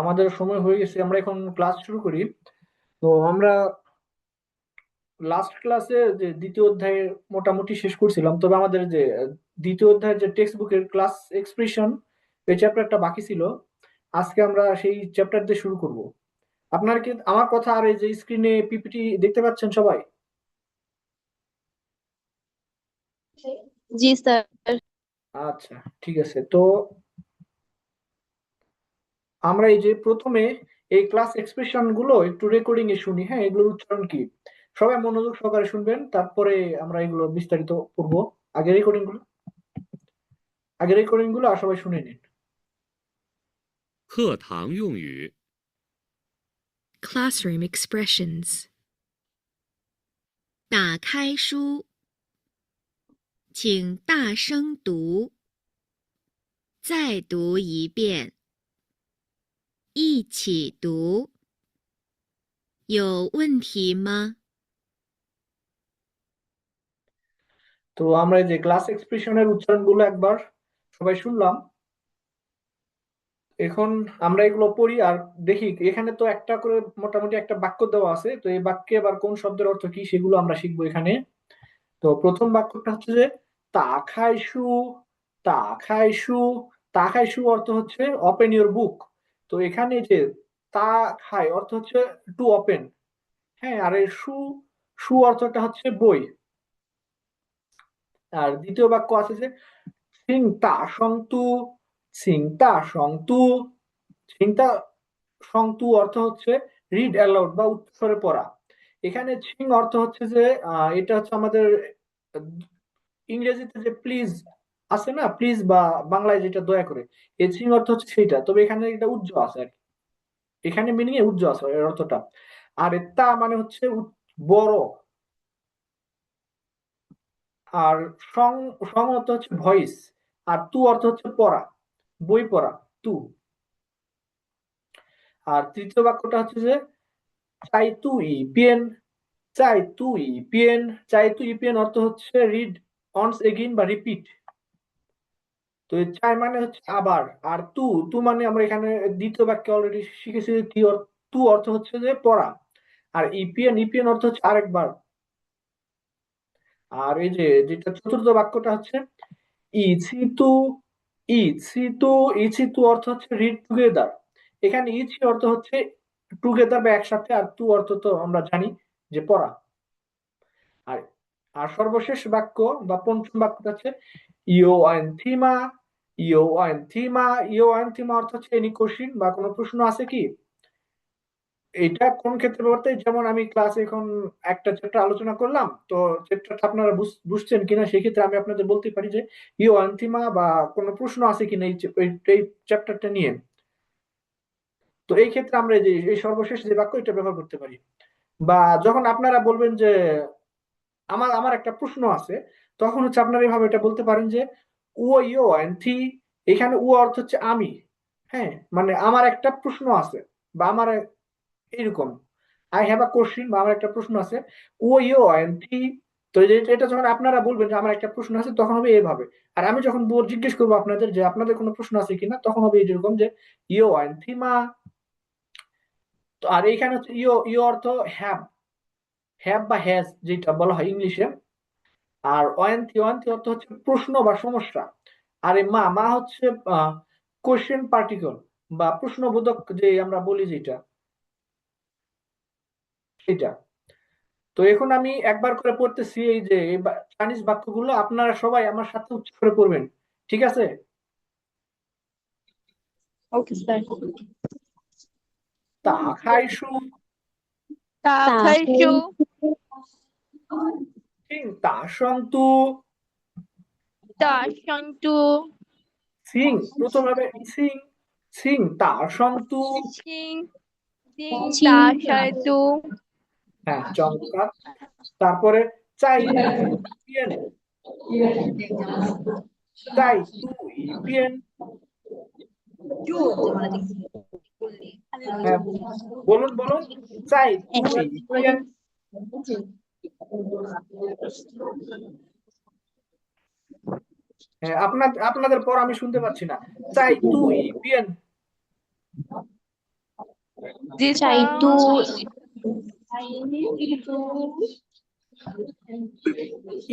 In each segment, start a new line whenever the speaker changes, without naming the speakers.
আমাদের সময় হয়ে গেছে, আমরা এখন ক্লাস শুরু করি। তো আমরা লাস্ট ক্লাসে যে দ্বিতীয় অধ্যায় মোটামুটি শেষ করছিলাম, তবে আমাদের যে দ্বিতীয় অধ্যায়ের যে টেক্সট বুকের ক্লাস এক্সপ্রেশন, এই চ্যাপ্টারটা বাকি ছিল। আজকে আমরা সেই চ্যাপ্টার দিয়ে শুরু করব। আপনার কি আমার কথা আর এই যে স্ক্রিনে পিপিটি দেখতে পাচ্ছেন সবাই?
জি স্যার।
আচ্ছা, ঠিক আছে। তো আমরা এই যে প্রথমে এই ক্লাস এক্সপ্রেশন গুলো একটু রেকর্ডিং এ শুনি, হ্যাঁ, এগুলোর উচ্চারণ কি। সবাই মনোযোগ সহকারে শুনবেন, তারপরে আমরা এগুলো বিস্তারিত পড়বো। আগে রেকর্ডিং গুলো আগে রেকর্ডিং গুলো আর সবাই শুনে নিন।
课堂用语
Classroom expressions. 打开书，请大声读，再读一遍，一起读。有问题吗？
তো আমরা এই যে ক্লাস এক্সপ্রেশনের উচ্চারণ গুলো একবার সবাই শুনলাম। এখন আমরা এগুলো পড়ি আর দেখি। এখানে তো একটা করে মোটামুটি একটা বাক্য দেওয়া আছে, তো এই বাক্যে আবার কোন শব্দের অর্থ কি সেগুলো আমরা শিখবো এখানে। তো প্রথম বাক্যটা হচ্ছে যে তা খাই শু। তা খাই শু। তা খাই শু অর্থ হচ্ছে ওপেন ইউর বুক। তো এখানে যে তা খাই অর্থ হচ্ছে টু ওপেন। হ্যাঁ, আর এই শু, শু অর্থটা হচ্ছে বই। আর দ্বিতীয় বাক্য আছে যে সিং তা সন্তু। সিং তা সন্তু। সিং তা সন্তু অর্থ হচ্ছে রিড অ্যালাউড বা উচ্চস্বরে পড়া। এখানে ছিং অর্থ হচ্ছে যে এটা হচ্ছে আমাদের আহ, ইংরেজিতে যে প্লিজ আছে না, প্লিজ, বা বাংলায় যেটা দয়া করে, এই ছিং অর্থ হচ্ছে সেইটা, তবে এখানে এটা উজ্জ আছে আর কি। এখানে মিনিং এ উজ্জ আছে এর অর্থটা। আর এর তা মানে হচ্ছে বড়। আর সং, সং অর্থ হচ্ছে ভয়েস। আর তু অর্থ হচ্ছে পড়া, বই পড়া, তু। আর তৃতীয় বাক্যটা হচ্ছে যে চাই তু ই পিয়েন। চাই তু ই পিয়েন। চাই তু ই পিয়েন অর্থ হচ্ছে রিড অনস এগেইন বা রিপিট। তো এই চাই মানে হচ্ছে আবার। আর তু, তু মানে আমরা এখানে দ্বিতীয় বাক্যে অলরেডি শিখেছি যে কি তু অর্থ হচ্ছে যে পড়া। আর ইপিএন, ইপিএন অর্থ হচ্ছে আরেকবার। আর এই যে যেটা চতুর্থ বাক্যটা হচ্ছে ইছি তু। ইছি তু। ইছি তু অর্থ হচ্ছে রিড টুগেদার। এখানে ইছি অর্থ হচ্ছে টুগেদার বা একসাথে, আর তু অর্থ তো আমরা জানি যে পড়া। আর আর সর্বশেষ বাক্য বা পঞ্চম বাক্যটা হচ্ছে ইও আইনথিমা। ইও আইনথিমা। ইও আইনথিমা অর্থ হচ্ছে এনি কোশ্চিন বা কোনো প্রশ্ন আছে কি। এটা কোন ক্ষেত্রে বলতে, যেমন আমি ক্লাসে এখন একটা চ্যাপ্টার আলোচনা করলাম, তো চ্যাপ্টারটা আপনারা বুঝছেন কিনা সেক্ষেত্রে আমি আপনাদের বলতে পারি যে ইও আইনথিমা বা কোনো প্রশ্ন আছে কিনা এই চ্যাপ্টারটা নিয়ে। তো এই ক্ষেত্রে আমরা এই যে এই সর্বশেষ যে বাক্য এটা ব্যবহার করতে পারি। বা যখন আপনারা বলবেন যে আমার আমার একটা প্রশ্ন আছে, তখন হচ্ছে আপনারা এইভাবে এটা বলতে পারেন যে ও ইও এনথি। এখানে ও অর্থ হচ্ছে আমি। হ্যাঁ, মানে আমার একটা প্রশ্ন আছে, বা আমার এরকম আই হ্যাভ আ কোশ্চিন, বা আমার একটা প্রশ্ন আছে। ও ইও এনথি। তো এটা যখন আপনারা বলবেন যে আমার একটা প্রশ্ন আছে, তখন হবে এইভাবে। আর আমি যখন জিজ্ঞেস করবো আপনাদের যে আপনাদের কোনো প্রশ্ন আছে কিনা, তখন হবে এরকম যে ইও এনথিমা। তো আর এইখানে হচ্ছে ইও, ইও অর্থ হ্যাভ। হ্যাভ বা হ্যাজ যেটা বলা হয় ইংলিশে। আর অয়ন্তি, অয়ন্তি অর্থ হচ্ছে প্রশ্ন বা সমস্যা। আর এই মা, মা হচ্ছে কোশ্চেন পার্টিকল বা প্রশ্নবোধক যে আমরা বলি যেটা, সেটা। তো এখন আমি একবার করে পড়তেছি এই যে চাইনিজ বাক্যগুলো, আপনারা সবাই আমার সাথে উচ্চ করে পড়বেন, ঠিক আছে?
Okay sir.
打开书，
打开书，
请大声读。
大声读，
请প্রথমে হবে请，请大声读。
请大声读，হ্যাঁ,
চমৎকার। তারপরে চাই বিয়েন। চাই তুই বিয়েন। হ্যাঁ, বলুন বলুন। চাই তুই বিয়েন। হ্যাঁ, আপনাদের পর আমি শুনতে পাচ্ছি না। চাই তুই বিয়েন।
জি
চাইতু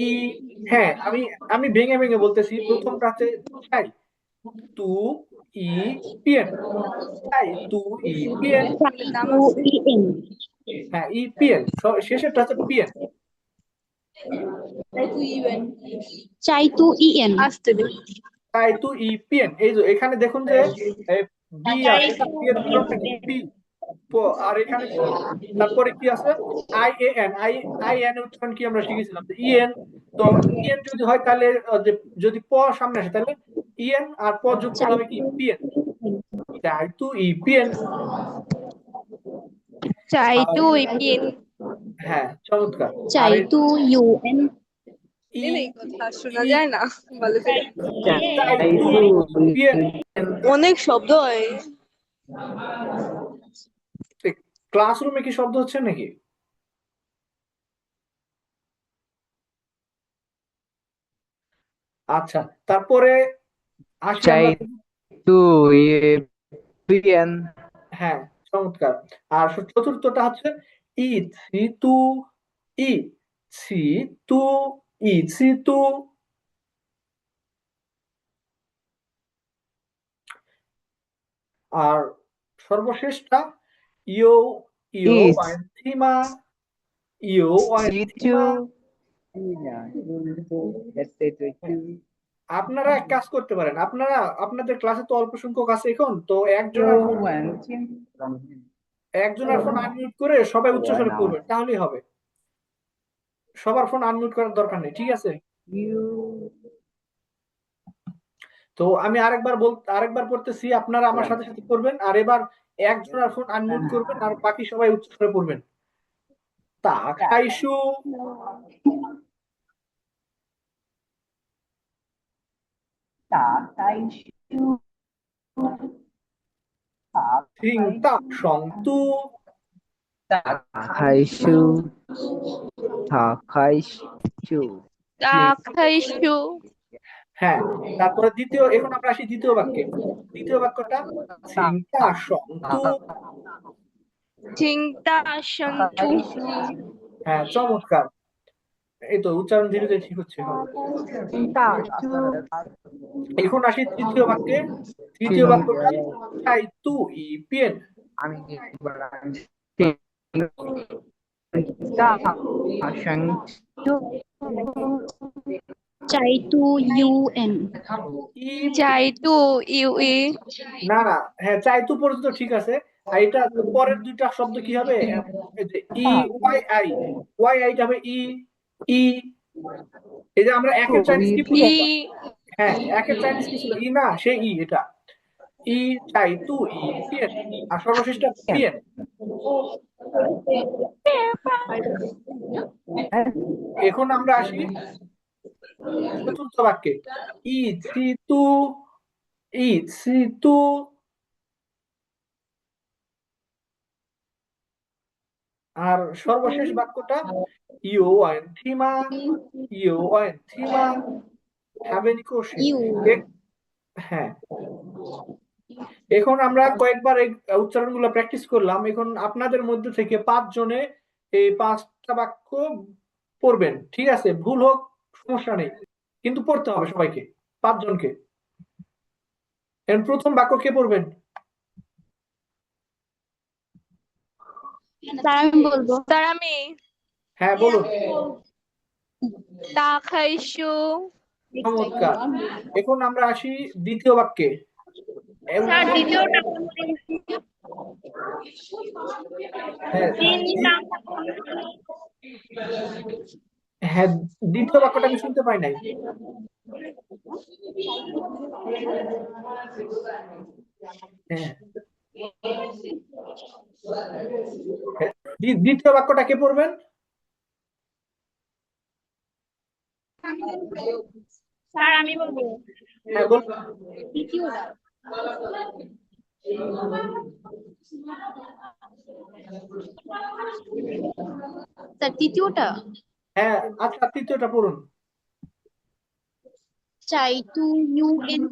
ই হ্যাঁ, আমি আমি ভেঙে ভেঙে বলতেছি। প্রথমটা হচ্ছে চাই তু ই পিয়েন, চাই তু ই পিয়েন।
চাইতু ইএন
হ্যাঁ, ই পিয়েন, শেষেরটা হচ্ছে পিয়েন।
চাইতু ইএন
আসতে দে
চাই তু ই পিয়েন। এই যে এখানে দেখুন যে বি আছে না, বি এর উচ্চারণটা কি পি, আর এখানে তারপরে কি আছে I A N, I N এর উচ্চারণ কি আমরা শিখেছিলাম ই এন। তো ইএন যদি হয় তাহলে যদি প সামনে আসে তাহলে ইএন আর প যোগ করলে হবে কি
চাইতু
পিএন। চাই তু ই পিএন। আর
চাইতু ইপিন
হ্যাঁ, চমৎকার। আর
চাইতু ইউএন
ই
এই কথা শোনা
ই
যায় না বলে যে
চাই তু পিএন।
অনেক শব্দ হয়।
ক্লাসরুমে কি শব্দ হচ্ছে নাকি? আচ্ছা, তারপরে আসি আমরা।
চাইতু ইপিএন
হ্যাঁ, চমৎকার। আর চতুর্থটা হচ্ছে ই সি তু, ই সি তু, ই সি তু। আর সর্বশেষটা ইও ইও
ইস
ওয়াইনথিমা, ইও
সিটু
ওয়াইনথিমা। আপনারা এক কাজ করতে পারেন, আপনারা আপনাদের ক্লাসে তো অল্প সংখ্যক আছে এখন, তো একজনের ফোন আনমিউট করে সবাই উচ্চস্বরে পড়বেন, তাহলেই হবে। সবার ফোন আনমিউট করার দরকার নেই, ঠিক আছে? তো আমি আরেকবার পড়তেছি, আপনারা আমার সাথে সাথে পড়বেন। আর এবার একজনের ফোন আনমিউট করবেন আর বাকি সবাই উচ্চস্বরে পড়বেন। তা খাইছু, থিং তা সং তু।
খাইছু খাইছু
তা খাইছু
হ্যাঁ, তারপরে এখন আমরা আসি দ্বিতীয় বাক্যে। দ্বিতীয় বাক্যটা থিং তা সং তু।
চিন্তা সন্তু
হ্যাঁ, চমৎকার। এই তো উচ্চারণ ধীরে ধীরে ঠিক হচ্ছে এখন। এখন আসি তৃতীয় বাক্যে। তৃতীয় বাক্যটা চাই তু ই পিয়েন।
আমি
চাইতু ইউএন
ই
চাইতু ইউ ই
না না, হ্যাঁ চাই তু পর্যন্ত ঠিক আছে। আর এটা পরের দুইটা শব্দ কি হবে? এই যে ই ওয়াই আই, ওয়াই আইটা হবে ই ই। এই যে আমরা একের চাইনিজ কি
ই
বলতাম? হ্যাঁ, একের চাইনিজ কি ছিল? ই না, সে ই এটা। ই চাই তু ই পিয়েন। আর সর্বশেষটা পিয়েন। এখন আমরা আসি চতুর্থ বাক্যে। ই সি তু, ই সি তু। আর সর্বশেষ বাক্যটা ইউ ওয়ান থিমা, ইউ ওয়ান থিমা। Have any question?
ইউ
হ্যাঁ, এখন আমরা কয়েকবার এই উচ্চারণগুলো প্র্যাকটিস করলাম। এখন আপনাদের মধ্যে থেকে 5 জনে এই 5টা বাক্য পড়বেন, ঠিক আছে? ভুল হোক সমস্যা নেই, কিন্তু পড়তে হবে সবাইকে, 5 জনকে। এখন প্রথম বাক্য কে পড়বেন?
স্যার আমি বলবো
স্যার আমি
হ্যাঁ, বলুন।
তা খাইছু
চমৎকার। এখন আমরা আসি দ্বিতীয় বাক্যে।
স্যার দ্বিতীয়টা
হ্যাঁ, হ্যাঁ, দ্বিতীয় বাক্যটা আমি শুনতে পাই নাই। হ্যাঁ, দ্বিতীয় বাক্যটা কে পড়বেন?
স্যার আমি বলবো
হ্যাঁ, বল।
তৃতীয়টা স্যার তৃতীয়টা
হ্যাঁ, আচ্ছা, তৃতীয়টা পড়ুন।
চাইতু ইউএন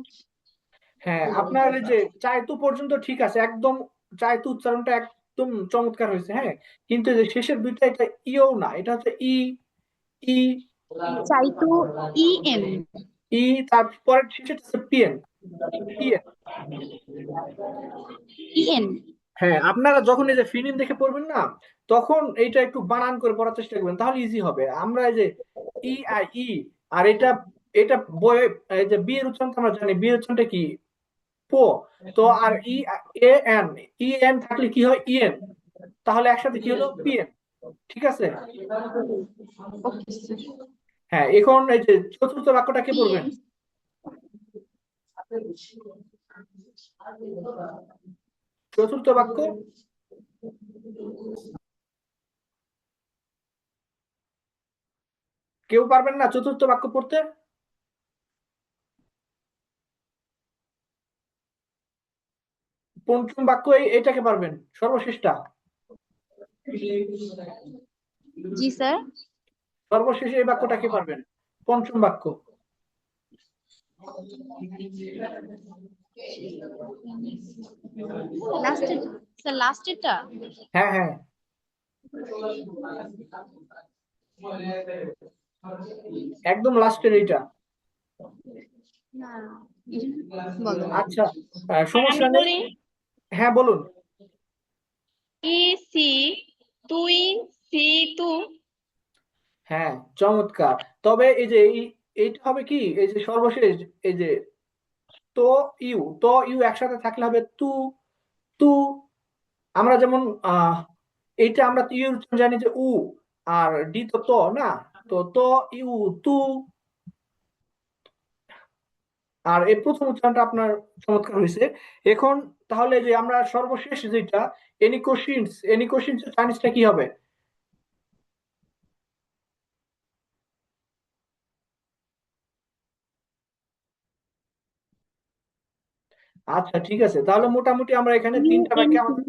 হ্যাঁ, আপনার এই যে চাই তো পর্যন্ত ঠিক আছে, একদম চাইতু উচ্চারণটা একদম চমৎকার হয়েছে, হ্যাঁ, কিন্তু এই যে শেষের দুইটা এটা ইও না, এটা হচ্ছে ই ই
চাইতু EN
ই, তারপরে শেষের হচ্ছে পিএন পিএন।
EN
হ্যাঁ, আপনারা যখন এই যে ফিল্ম দেখে পড়বেন না, তখন এইটা একটু বানান করে পড়ার চেষ্টা করবেন, তাহলে ইজি হবে। আমরা এই যে ই আই ই, আর এটা এটা বই, এই যে বি এর উচ্চারণ তো আমরা জানি, বি এর উচ্চারণটা কি পো, তো আর এ এন, ই এন থাকলে কি হয় ইএন, তাহলে একসাথে কি হলো পিএন, ঠিক আছে। হ্যাঁ, এখন এই যে চতুর্থ বাক্যটা কে পড়বেন? চতুর্থ বাক্য কেউ পারবেন না চতুর্থ বাক্য পড়তে? পঞ্চম বাক্য এইটাকে পারবেন, সর্বশেষটা,
জি স্যার।
সর্বশেষে এই বাক্যটাকে পারবেন, পঞ্চম বাক্য।
লাস্টের স্যার, লাস্টেরটা
হ্যাঁ হ্যাঁ, একদম লাস্টের এইটা।
না, বলো।
আচ্ছা,
আর
সমস্যা
আমি
নেই,
বলি
হ্যাঁ বলুন।
ই সি তুই সি তু।
হ্যাঁ, চমৎকার। তবে এই যে এইটা হবে কি, এই যে সর্বশেষ, এই যে তো ইউ একসাথে থাকলে হবে তু তু। আমরা যেমন এইটা আমরা ইউ জানি যে উ, আর ডি তো না, তো ইউ তু। আর এই প্রথম উচ্চারণটা আপনার চমৎকার হয়েছে। এখন তাহলে যে আমরা সর্বশেষ যেটা এনি কোশ্চিনস চাইনিজটা কি হবে? আচ্ছা ঠিক আছে, তাহলে মোটামুটি আমরা এখানে তিনটা বাক্যে আমাদের,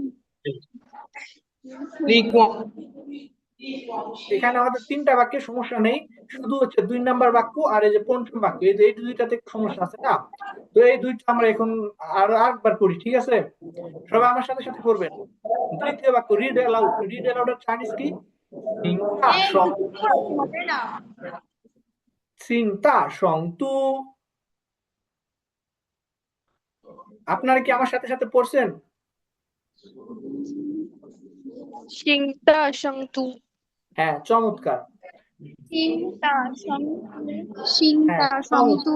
এখানে আমাদের তিনটা বাক্যে সমস্যা নেই, শুধু হচ্ছে 2 নাম্বার বাক্য আর এই যে পঞ্চম বাক্য, এই যে এই দুইটাতে সমস্যা আছে না। তো এই দুইটা আমরা এখন আর একবার করি, ঠিক আছে? সবাই আমার সাথে সাথে করবেন। দ্বিতীয় বাক্য রিড অ্যালাউড এর চাইনিজ কি? সিংতা সং সিংতা সং তু। আপনারা কি আমার সাথে সাথে পড়ছেন?
সিংতা সং তু।
হ্যাঁ, চমৎকার।
সিংতা
হ্যাঁ,
সংতু।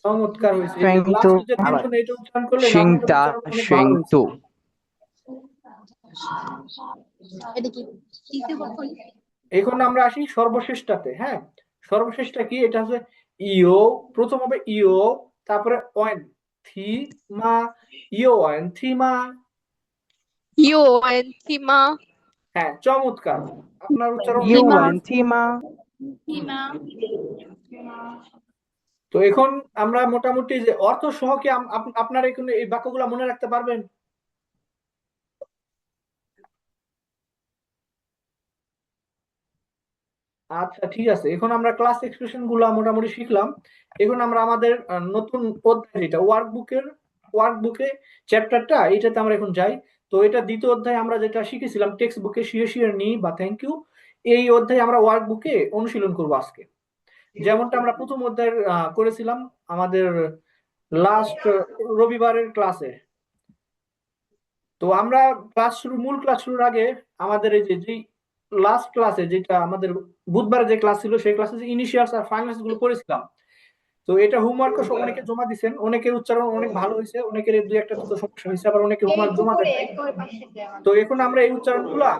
চমৎকার হয়েছে। এই যে
Shengtu
লাস্ট যে
আবার
তিনজন এটা উচ্চারণ করলেন, আপনাদের
Shingta
উচ্চারণ অনেক ভালো হয়েছে।
Shengtu
এটা কি তৃতীয় বাক্য?
এখন আমরা আসি সর্বশেষটাতে, হ্যাঁ, সর্বশেষটা কি, এটা হচ্ছে ইও, প্রথম হবে ইও, তারপরে ওয়েন থি মা, ইও ওয়েন থি মা।
ইউ এন থি মা।
হ্যাঁ, চমৎকার, আপনার উচ্চারণ অনেক ভালো
Yuan
হয়েছে।
Tima
সীমা।
তো এখন আমরা মোটামুটি যে অর্থ সহ কি আপনারা এখন এই বাক্যগুলো মনে রাখতে পারবেন? আচ্ছা ঠিক আছে, এখন আমরা ক্লাস এক্সপ্রেশন গুলা মোটামুটি শিখলাম। এখন আমরা আমাদের নতুন অধ্যায়, যেটা ওয়ার্কবুকে চ্যাপ্টারটা, এটাতে আমরা এখন যাই। তো এটা দ্বিতীয় অধ্যায়, আমরা যেটা শিখেছিলাম টেক্সট বুকে শিওর শিওর নি বা থ্যাংক ইউ, এই অধ্যায়ে আমরা ওয়ার্কবুকে অনুশীলন করবো আজকে, যেমনটা আমরা প্রথম অধ্যায় করেছিলাম আমাদের লাস্ট রবিবারের ক্লাসে। তো আমরা মূল ক্লাস শুরুর আগে আমাদের এই যে লাস্ট ক্লাসে, যেটা আমাদের বুধবারে যে ক্লাস ছিল, সেই ক্লাসে যে ইনিশিয়ালস আর ফাইনালস গুলো পড়েছিলাম। তো এটা হোমওয়ার্ক অনেকে জমা দিয়েছেন, অনেকের উচ্চারণ অনেক ভালো হয়েছে, অনেকের দুই একটা দুটো সমস্যা হয়েছে, আবার অনেকে হোমওয়ার্ক জমা দেন নাই। তো এখন আমরা এই উচ্চারণ গুলা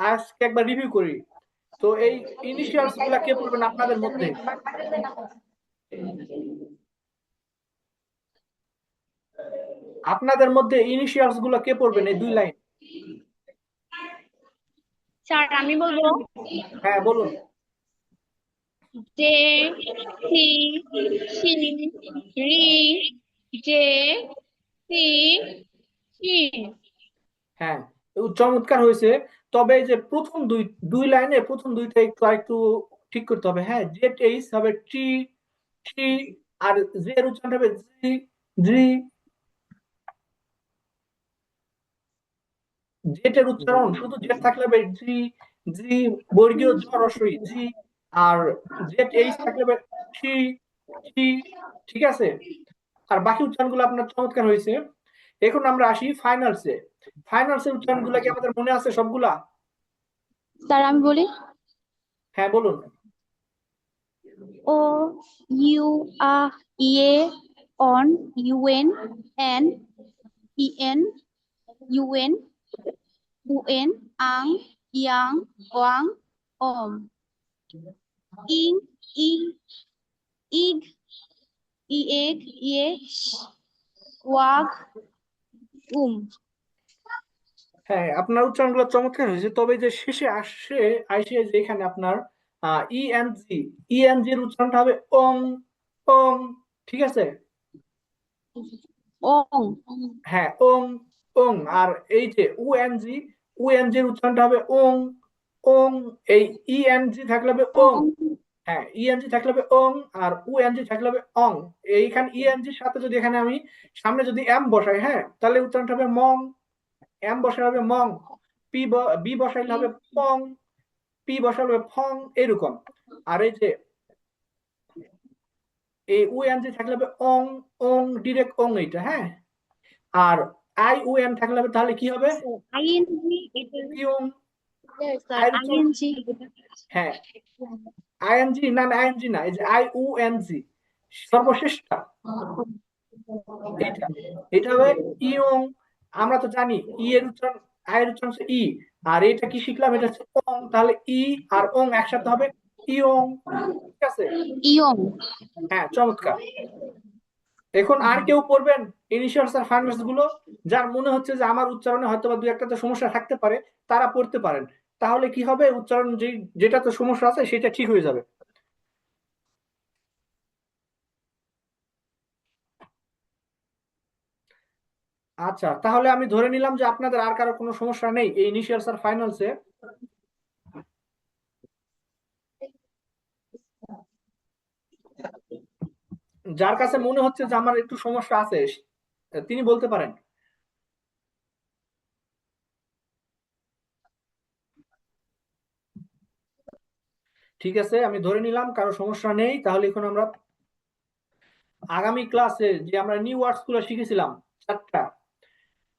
আজকে একবার রিভিউ করি। তো এই ইনিশিয়ালস গুলা কে পড়বেন আপনাদের মধ্যে? আপনাদের মধ্যে ইনিশিয়ালস গুলা কে পড়বেন, এই 2 লাইন?
স্যার আমি বলবো
হ্যাঁ বলুন।
জে সি সি রি জে সি সি।
হ্যাঁ, চমৎকার হয়েছে। তবে এই যে প্রথম দুই দুই লাইনে প্রথম দুইটা একটু আরেকটু ঠিক করতে হবে। হ্যাঁ, জেট এইস হবে টি টি, আর জে এর উচ্চারণ হবে জি জি। জেটের উচ্চারণ শুধু জেট থাকলে হবে জি, জি বর্গীয় জ রস্বই জি, আর জেট এইচ থাকলে হবে সি, সি, ঠিক আছে। আর বাকি উচ্চারণগুলো আপনার চমৎকার হয়েছে। এখন আমরা আসি ফাইনালসে। ফাইনালসের উচ্চারণগুলো কি আমাদের মনে আছে সবগুলা?
স্যার আমি বলি
হ্যাঁ বলুন।
ও ইউ আ ইয়ে অন ইউএন এন ইএন ইউএন উএন আং ইয়াং ওয়াং ওম ইং ই ইগ ইএগ ইয়ে ওয়াগ
হ্যাঁ আপনার উচ্চারণগুলো চমৎকার হয়েছে, তবে যে শেষে আসে যে এখানে আপনার ইএনজি, ইএনজি এর উচ্চারণটা হবে ওং, ওং, ঠিক আছে।
ওং
হ্যাঁ ওং, ওং। আর এই যে ওএনজি, ওএনজি এর উচ্চারণটা হবে ওং, ওং। এই ইএনজি থাকলে হবে ওং,
ওং
হ্যাঁ ইএনজি থাকলে হবে ওং, আর ওএনজি থাকলে হবে অং। এইখানে ইএনজির সাথে যদি এখানে আমি সামনে যদি এম বসাই, হ্যাঁ তাহলে উচ্চারণটা হবে মং, এম বসালে হবে মং, বি বসাইলে হবে পং, পি বসালে হবে ফং, এরকম। আর এই যে এই ওএনজি থাকলে হবে অং, ওং ডিরেক্ট অং এইটা, হ্যাঁ। আর আই ও এন থাকলে হবে তাহলে কি হবে?
ING
young.
স্যার
আই এর উচ্চারণ,
আইএনজি
হ্যাঁ আইএনজি না, না আইএনজি না, এই যে আই ও এন জি সর্বশেষটা, এটা এটা হবে ইয়ং। আমরা তো জানি ই এর উচ্চারণ, আই এর উচ্চারণ হচ্ছে ই, আর এটা কি শিখলাম, এটা হচ্ছে ওং, তাহলে ই আর ওং একসাথে হবে ইয়ং, ঠিক আছে।
ইয়ং
হ্যাঁ চমৎকার। এখন আর কেউ পড়বেন ইনিশিয়ালস আর ফাইনালস গুলো? যার মনে হচ্ছে যে আমার উচ্চারণে হয়তো বা দুই একটা তো সমস্যা থাকতে পারে, তারা পড়তে পারেন। তাহলে কি হবে, উচ্চারণ যেটা তো সমস্যা আছে সেটা ঠিক হয়ে যাবে। আচ্ছা তাহলে আমি ধরে নিলাম যে আপনাদের আর কারো কোনো সমস্যা নেই এই ইনিশিয়ালস আর ফাইনালসে। যার কাছে মনে হচ্ছে যে আমার একটু সমস্যা আছে তিনি বলতে পারেন। ঠিক আছে আমি ধরে নিলাম কারো সমস্যা নেই, তাহলে এখন আমরা আগামী ক্লাসে যে আমরা নিউ ওয়ার্ডস গুলো শিখেছিলাম চারটা,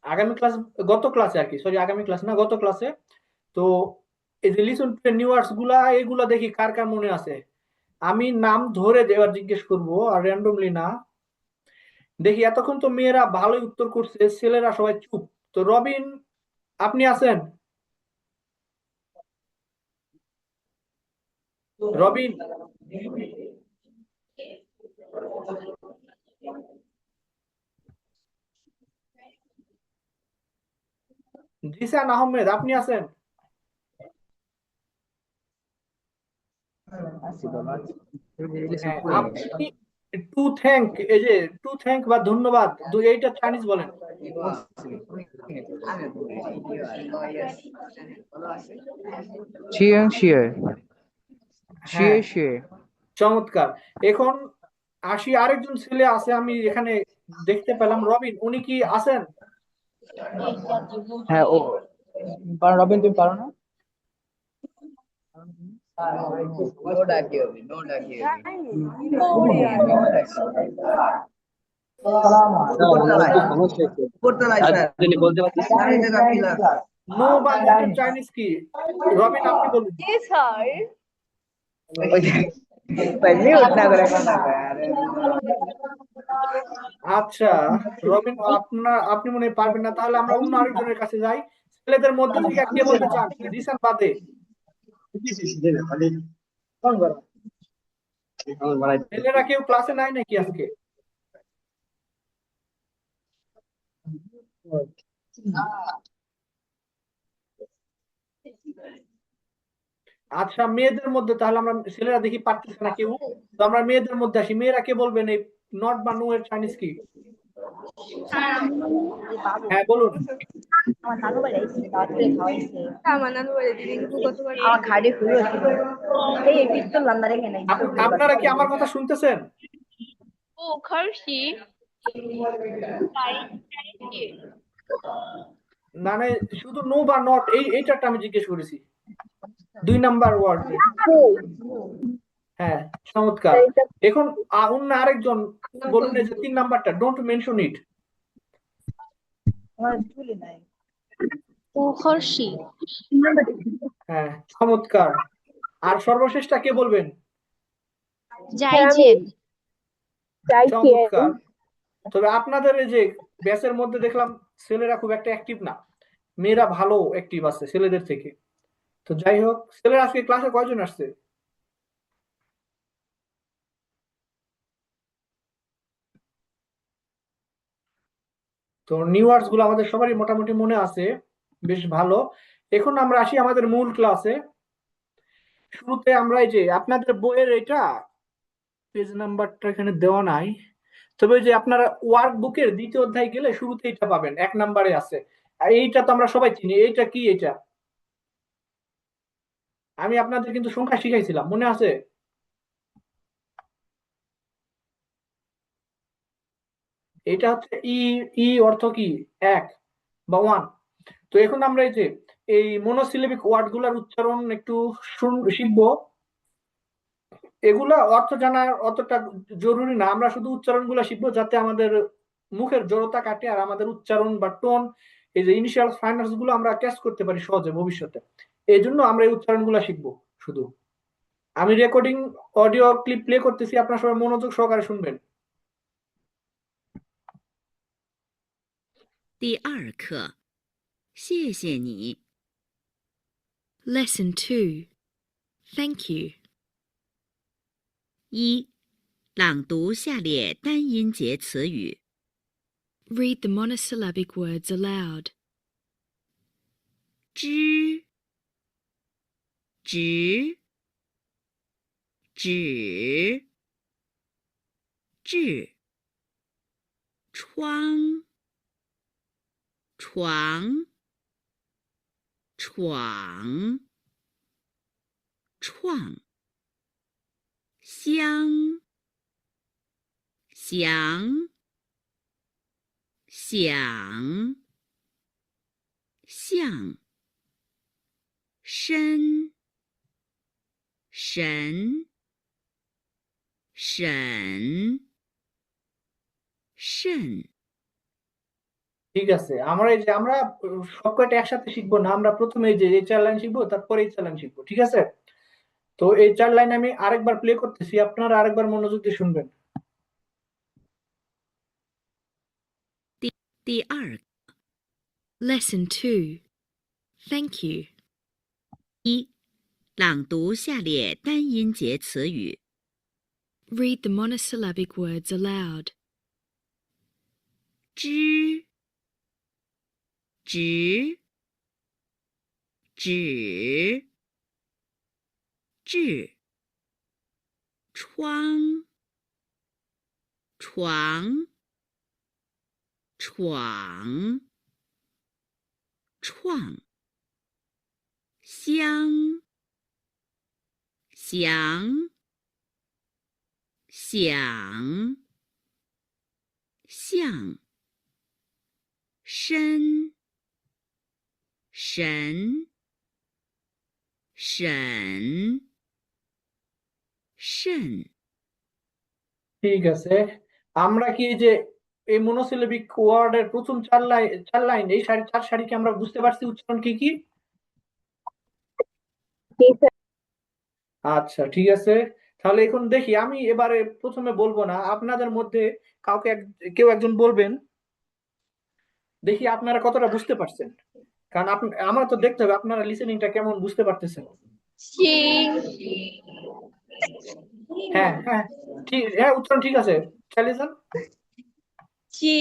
আগামী ক্লাস, গত ক্লাসে আর কি, সরি আগামী ক্লাস না গত ক্লাসে, তো এই যে লিসন টু নিউ ওয়ার্ডস গুলা এগুলা দেখি কার কার মনে আছে। আমি নাম ধরে দেওয়ার জিজ্ঞেস করব আর র্যান্ডমলি না। দেখি এতক্ষণ তো মেয়েরা ভালোই উত্তর করছে, ছেলেরা সবাই চুপ। তো রবিন আপনি আছেন? রবিন, জিসান আহমেদ আপনি আছেন? হ্যাঁ আপনি টু থ্যাঙ্ক, এই যে টু থ্যাঙ্ক বা ধন্যবাদ, এইটা চাইনিজ বলেন।
Cheer, cheer,
হ্যাঁ
cheer, cheer.
চমৎকার। এখন আসি, আরেকজন ছেলে আছে আমি এখানে দেখতে পেলাম, রবিন, উনি কি আছেন?
হ্যাঁ ও পারো রবিন, তুমি পারো না? নো ডাকি হবে, নো ডাকি
নো বা নট এর চাইনিজ কি? রবিন আপনি বলুন।
মিউট না করে কথা কয় আরে
আচ্ছা রবিন, আপনি মনে হয় পারবেন না, তাহলে আমরা অন্য আরেকজনের কাছে যাই। ছেলেদের মধ্যে থেকে কে বলতে চান রিসান বাদে? ছেলেরা কেউ ক্লাসে নাই নাকি আজকে? আচ্ছা মেয়েদের মধ্যে তাহলে আমরা, ছেলেরা দেখি পারতেছে না কেউ, তো আমরা মেয়েদের মধ্যে আসি। মেয়েরা কে বলবেন এই নট বা নো এর চাইনিজ কি? হ্যাঁ বলুন।
আমার নানু বাড়ি আইছি দাওয়াত করে খাওয়াইছে আমার নানু বাড়ি দিদিন কতবার আমার খাড়ি খুলে এই পিস্তল লান্দা রেখে নাই
আপনারা কি আমার কথা শুনতেছেন?
不可惜，来，
মানে শুধু নো বা নট এইটাটা আমি জিজ্ঞেস করেছি 2 নাম্বার ওয়ার্ড যে। হ্যাঁ, চমৎকার। এখন অন্য আরেকজন বলুন এই যে 3 নাম্বারটা, ডোন্ট মেনশন ইট।
আমার চুলি নাই।
উখর্ষি,
হ্যাঁ, চমৎকার। আর সর্বশেষটা কে বলবেন?
যাইছেন,
চমৎকার। তবে আপনাদের এই যে ব্যাচের মধ্যে দেখলাম ছেলেরা খুব একটা অ্যাক্টিভ না, মেয়েরা ভালো অ্যাক্টিভ আছে ছেলেদের থেকে। তো যাই হোক, ছেলেরা আজকে ক্লাসে কয়জন আসছে? তো নিউয়ার্স গুলো আমাদের সবারই মোটামুটি মনে আছে, বেশ ভালো। এখন আমরা আসি আমাদের মূল ক্লাসে। শুরুতে আমরা এই যে আপনাদের বইয়ের এটা পেজ নাম্বারটা এখানে দেওয়া নাই, তবে ওই যে আপনারা ওয়ার্ক বুকের 2য় অধ্যায় গেলে শুরুতে এটা পাবেন, 1 নাম্বারে আছে। আর এইটা তো আমরা সবাই চিনি, এইটা কি? এটা আমি আপনাদের কিন্তু সংখ্যা শিখাইছিলাম, মনে আছে? এটা হচ্ছে ই। ই অর্থ কি? এক বা ওয়ান। তো এখন আমরা এই যে এই মনোসিলেবিক ওয়ার্ড গুলার উচ্চারণ একটু শিখবো। এগুলা অর্থ জানা অতটা জরুরি না, আমরা শুধু উচ্চারণ গুলা শিখবো যাতে আমাদের মুখের জড়তা কাটে আর আমাদের উচ্চারণ বা টোন, এই যে ইনিশিয়াল ফাইনালস গুলো আমরা ক্যাচ করতে পারি সহজে ভবিষ্যতে। এই জন্য আমরা এই উচ্চারণ গুলা শিখবো শুধু। আমি রেকর্ডিং অডিও ক্লিপ প্লে করতেছি, আপনারা সবাই মনোযোগ সহকারে শুনবেন।
第2课，谢谢你。Lesson 2 Thank you. 一、朗读下列单音节词语。Read the monosyllabic words aloud. 知、直、指、至、窗、床、闯、创、香、想、想、象、身、神、审、慎。
ঠিক আছে, আমরা এই যে আমরা সব কয়টা একসাথে শিখবো না, আমরা প্রথমে এই যে এই 4 লাইন শিখবো, তারপরে এই 4 লাইন শিখবো, ঠিক আছে? তো এই 4 লাইন আমি আরেকবার প্লে করতেছি, আপনারা আরেকবার মনোযোগ দিয়ে শুনবেন।
第2 Lesson 2 Thank you. 一、朗读下列单音节词语。Read the monosyllabic words aloud. 知、直、指、至、窗、床、闯、创、香、想、想、象、身、神、审、慎。
ঠিক আছে, আমরা কি এই যে এই মনোসিলেবিক ওয়ার্ডের প্রথম 4 লাইন এই 4 সারি কি আমরা বুঝতে পারছি উচ্চারণ কি কি? আচ্ছা, ঠিক আছে। তাহলে এখন দেখি, আমি এবারে প্রথমে বলবো না, আপনাদের মধ্যে কাউকে কেউ একজন বলবেন, দেখি আপনারা কতটা বুঝতে পারছেন। কারণ আমার তো দেখতে হবে আপনারা লিসেনিংটা কেমন বুঝতে পারতেছেন।
সিং,
হ্যাঁ হ্যাঁ, ঠিক, হ্যাঁ উচ্চারণ ঠিক আছে, চালিয়ে যান।
চি,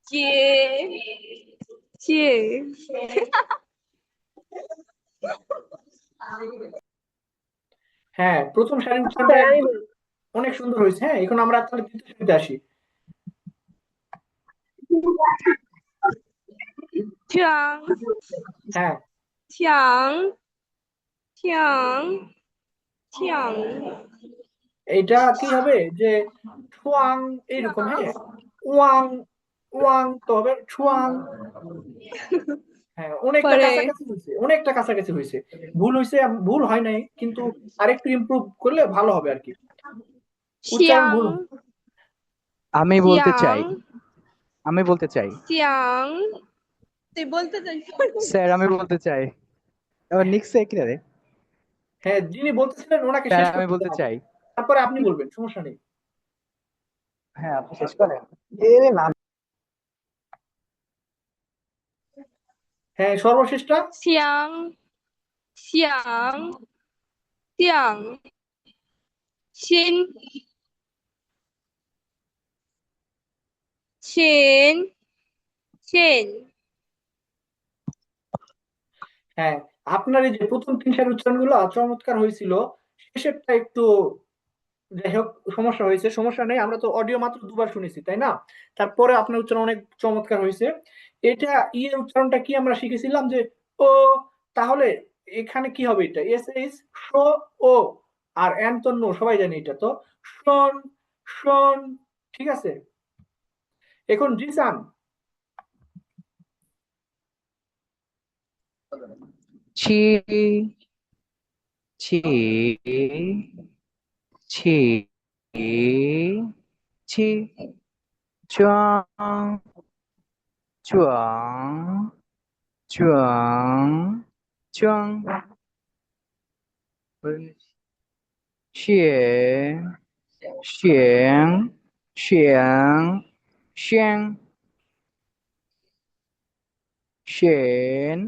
চে, চে।
হ্যাঁ, প্রথম সারির উচ্চারণটা অনেক সুন্দর হয়েছে। হ্যাঁ, এখন আমরা তাহলে দ্বিতীয় সারিতে আসি।
强
হ্যাঁ,
强强强
এটা কি হবে যে ছুয়াং এইরকম, হ্যাঁ, ওয়াং ওয়াং তো হবে ছুয়াং। হ্যাঁ, অনেকটা
পরে
কাছাকাছি হয়েছে, অনেকটা কাছাকাছি হয়েছে। ভুল হয়েছে, ভুল হয় নাই, কিন্তু আরেকটু ইমপ্রুভ করলে ভালো হবে আর কি। উচ্চারণ
xiang
ভুল।
আমি বলতে
xiang
চাই, আমি বলতে চাই,
xiang তুই বলতে চাইছ
স্যার আমি বলতে চাই। এবার নিক্সে কি রে?
হ্যাঁ, যিনি বলতেছিলেন ওনাকে
স্যার
শেষ
আমি
করতে
বলতে
হবে,
চাই।
তারপরে আপনি বলবেন, সমস্যা নেই।
হ্যাঁ আপনি শেষ করেন। এ না,
হ্যাঁ, সর্বশেষটা।
xiang xiang xiang xin xin xin
হ্যাঁ, আপনার এই যে প্রথম তিন চার উচ্চারণ গুলো চমৎকার হয়েছিল, শেষেরটা একটু যাই হোক সমস্যা হয়েছে, সমস্যা নেই, আমরা তো অডিও মাত্র দুবার শুনেছি তাই না? তারপরে আপনার উচ্চারণ অনেক চমৎকার হয়েছে। এটা এর উচ্চারণটা কি আমরা শিখেছিলাম যে ও, তাহলে এখানে কি হবে, এটা এস এস শো ও, আর এন তো নো, সবাই জানি এটা তো শোন, শোন, ঠিক আছে। এখন জিসান।
ছি, ছি, ছি, ছি, চুয়াং, চুয়াং, চুয়াং, চুয়াং, 选，选，选，选，选，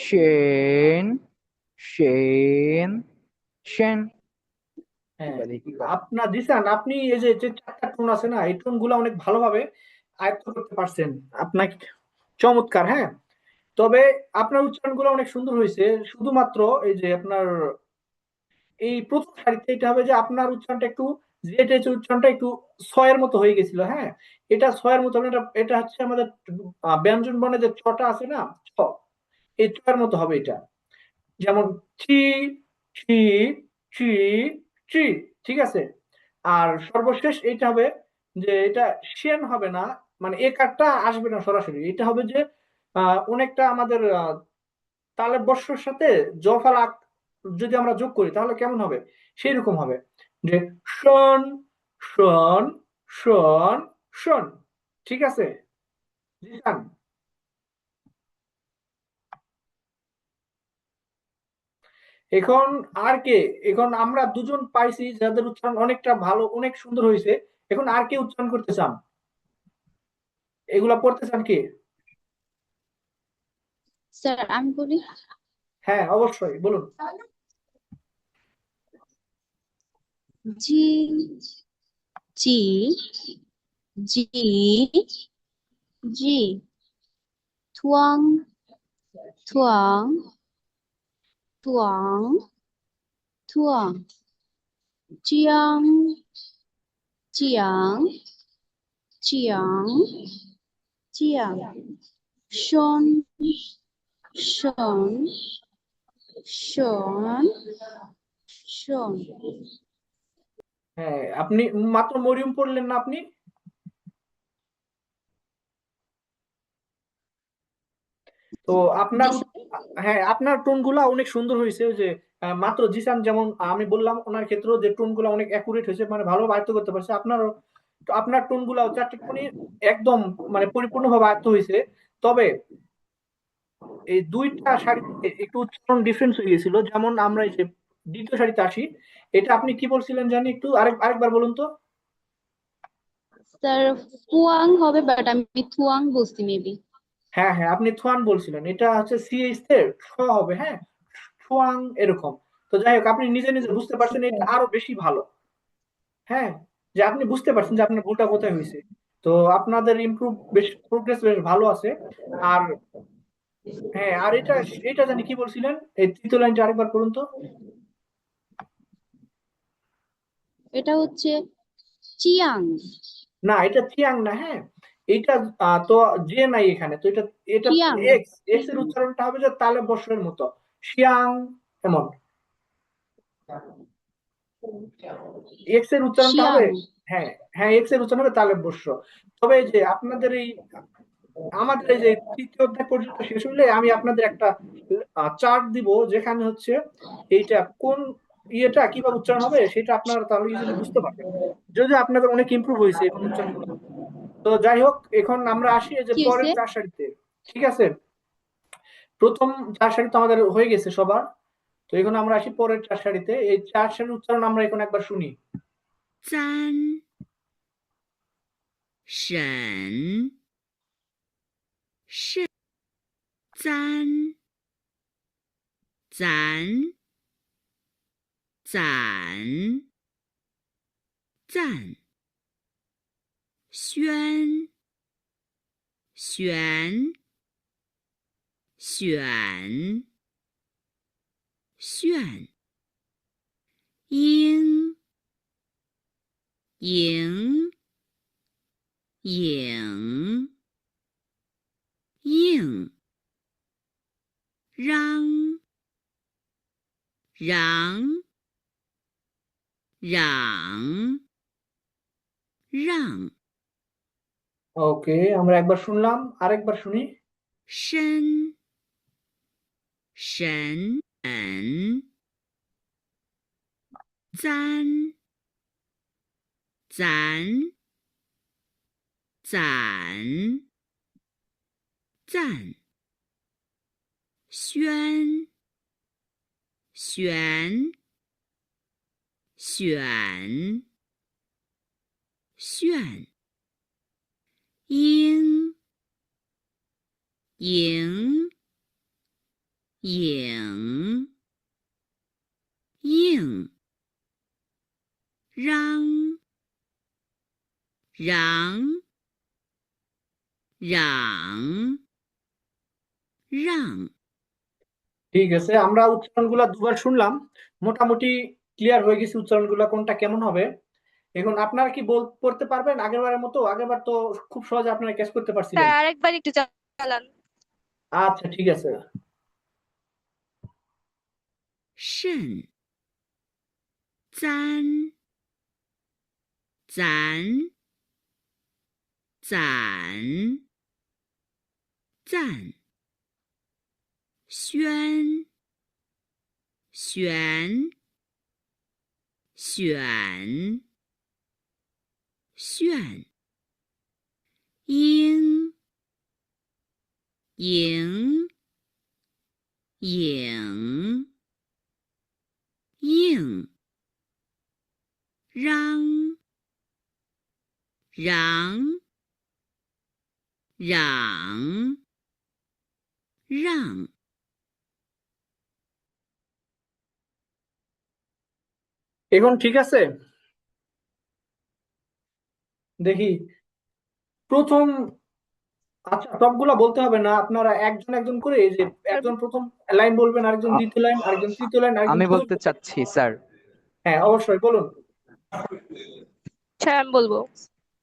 选，选，选。কি
হ্যাঁ,
বলে কি বলে?
আপনার জিসান, আপনি এই যে যে চারটা টোন আছে না, এই টোন গুলো অনেক ভালোভাবে আয়ত্ত করতে পারছেন, আপনাকে চমৎকার। হ্যাঁ, তবে আপনার উচ্চারণ গুলো অনেক সুন্দর হয়েছে, শুধুমাত্র এই যে আপনার এই প্রথম সারিতে এটা হবে যে আপনার উচ্চারণটা একটু, জেড এর উচ্চারণটা একটু ছয়ের মতো হয়ে গেছিল। হ্যাঁ, এটা ছয়ের মতো হবে না, এটা হচ্ছে আমাদের ব্যঞ্জন বর্ণে যে ছটা আছে না, ছ, এই ছয়ের মতো হবে এটা। যেমন চি, ছি, চি, চি, ঠিক আছে। আর সর্বশেষ এটা হবে যে এটা শেন হবে না, মানে এ কারটা আসবে না সরাসরি, এটা হবে যে অনেকটা আমাদের তালের বর্ষর সাথে জফার আক যদি আমরা যোগ করি তাহলে কেমন হবে, সেই রকম হবে যে শন, শন, শন, শন, ঠিক আছে জিসান। এখন আর কে, এখন আমরা দুজন পাইছি যাদের উচ্চারণ অনেকটা ভালো, অনেক সুন্দর হয়েছে। এখন আর কে উচ্চারণ করতে চান, এগুলা পড়তে চান কে?
স্যার আমি বলি
হ্যাঁ, অবশ্যই বলুন।
জি, জি, জি, জি, থুয়াং, থুয়াং, থুয়াং, থুয়াং, চিয়াং, চিয়াং, চিয়াং, চিয়াং, শন, শন, শন, শন।
হ্যাঁ, আপনি মাত্র মরিয়ম পড়লেন না আপনি? তো আপনার
জি স্যার।
হ্যাঁ, আপনার টোন গুলা অনেক সুন্দর হয়েছে, ওই যে মাত্র জিসান যেমন আমি বললাম ওনার ক্ষেত্রেও যে টোন গুলা অনেক অ্যাকুরেট হয়েছে, মানে ভালো আয়ত্ত করতে পারছে। আপনারও তো আপনার টোন গুলা চারটে টোনই একদম মানে পরিপূর্ণভাবে আয়ত্ত হয়েছে। তবে এই দুইটা শাড়িতে একটু উচ্চারণ ডিফারেন্স হয়ে গেছিল, যেমন আমরা এই যে দ্বিতীয় শাড়িতে আসি, এটা আপনি কি বলছিলেন জানি, একটু আরেকবার বলুন তো।
স্যার ফুয়াং হবে বাট আমি থুয়াং বলছি মেবি।
হ্যাঁ, হ্যাঁ, আপনি থুয়ান বলছিলেন, এটা হচ্ছে সিএইচ তে ছ হবে। হ্যাঁ, ছুয়াং এরকম। তো যাই হোক, আপনি নিজে নিজে বুঝতে পারছেন, এটা আরো বেশি ভালো। হ্যাঁ, যে আপনি বুঝতে পারছেন যে আপনার ভুলটা কোথায় হয়েছে। তো আপনাদের ইমপ্রুভ বেশ, প্রোগ্রেস বেশ ভালো আছে। আর হ্যাঁ, আর এটা এটা জানি কি বলছিলেন, এই তৃতীয় লাইনটা আরেকবার পড়ুন তো।
এটা হচ্ছে চিয়াং।
না, এটা চিয়াং না। হ্যাঁ, এটা তো যে নাই এখানে, তো এটা এটা
চিয়াং,
এক্স, এক্স এর উচ্চারণটা হবে যে তালে বর্ষের মতো, শিয়াং, এমন। এক্স এর উচ্চারণটা হবে,
শিয়াং।
হ্যাঁ, হ্যাঁ, এক্স এর উচ্চারণ হবে তালে বর্ষ। তবে এই যে আপনাদের এই আমাদের এই যে তৃতীয় অধ্যায় পর্যন্ত শেষ হলে আমি আপনাদের একটা চার্ট দিব, যেখানে হচ্ছে এইটা কোন ইয়েটা কিভাবে উচ্চারণ হবে সেটা আপনারা তাহলে ইজিলি বুঝতে পারবেন, যদি আপনাদের অনেক ইমপ্রুভ হয়েছে এখন উচ্চারণগুলো। তো যাই হোক, এখন আমরা আসি এই যে
কি
পরের
হয়েছে?
4 সারিতে। ঠিক আছে, প্রথম 4 সারি তো আমাদের হয়ে গেছে সবার। তো এখন আমরা আসি পরের 4 সারিতে। এই 4 সারির উচ্চারণ আমরা এখন একবার শুনি।
簪、沈、慎、簪、攒、攒、赞、宣、选、选、炫、应、赢、影、应、嚷、嚷、嚷、让、
ওকে, আমরা একবার শুনলাম, আরেকবার শুনি।
深、神、簪、攒、攒、赞、宣、选、选、炫、应、赢、影、应、嚷、嚷、嚷、让。
ঠিক আছে, আমরা উচ্চারণগুলো দুবার শুনলাম, মোটামুটি ক্লিয়ার হয়ে গেছে উচ্চারণগুলো কোনটা কেমন হবে। এখন আপনারা কি পড়তে পারবেন আগেরবারের মতো? আগেরবার তো খুব সহজে আপনারা ক্যাচ করতে পারছিলেন।
স্যার আরেকবার একটু চালান।
আচ্ছা ঠিক আছে।
慎、簪、攒、攒、赞、宣、选、选、炫、应、赢、影、应、嚷、嚷、嚷、让。
এখন ঠিক আছে, দেখি প্রথম। আচ্ছা, সবগুলা বলতে হবে না, আপনারা একজন একজন করে, এই যে একজন প্রথম লাইন বলবেন, আরেকজন
আ-
দ্বিতীয় লাইন, আরেকজন তৃতীয় লাইন, আরেকজন
আমি
চতুর্থ
বলতে
লাইন।
চাচ্ছি স্যার।
হ্যাঁ অবশ্যই বলুন।
স্যার আমি বলবো।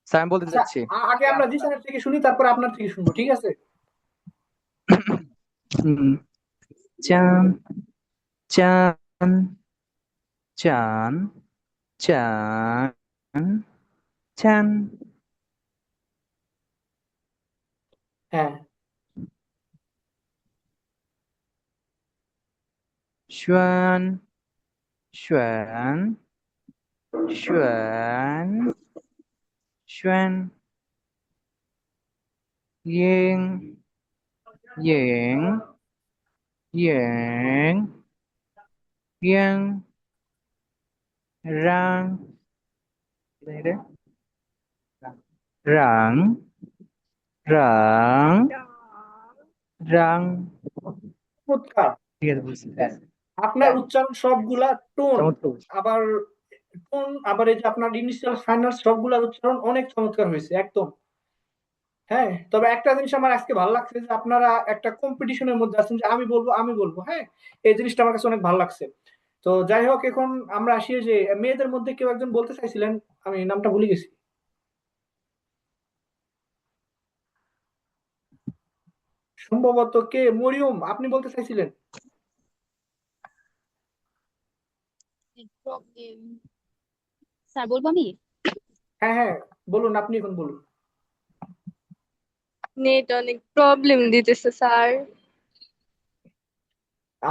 স্যার আমি বলতে
আচ্ছা,
চাচ্ছি।
আগে আমরা জিসানের থেকে শুনি, তারপর আপনার থেকে শুনবো, ঠিক আছে?
হুম, চান, চান, চান, চান, চান,
হ্যাঁ,
শ্বান, শ্বান, শ্বান, শ্বান, ইং, ইং, ইং, ইং, রাং, রাং, রাং, রাং।
চমৎকার।
ঠিক আছে বলছি।
আপনার উচ্চারণ সবগুলা টোন,
চমৎকার বলছি।
আবার টোন, আবার এই যে আপনার ইনিশিয়াল ফাইনাল সবগুলার উচ্চারণ অনেক চমৎকার হয়েছে একদম। হ্যাঁ, তবে একটা জিনিস আমার আজকে ভালো লাগছে, যে আপনারা একটা কম্পিটিশনের মধ্যে আছেন, যে আমি বলবো আমি বলবো। হ্যাঁ, এই জিনিসটা আমার কাছে অনেক ভালো লাগছে। তো যাই হোক, এখন আমরা আসি যে মেয়েদের মধ্যে কেউ একজন বলতে চাইছিলেন, আমি নামটা ভুলে গেছি। সম্ভবত কে, মরিয়ম, আপনি বলতে চাইছিলেন?
স্যার বলবো আমি।
হ্যাঁ হ্যাঁ, বলুন, আপনি এখন বলুন।
নেট অনেক প্রবলেম দিতেছে স্যার।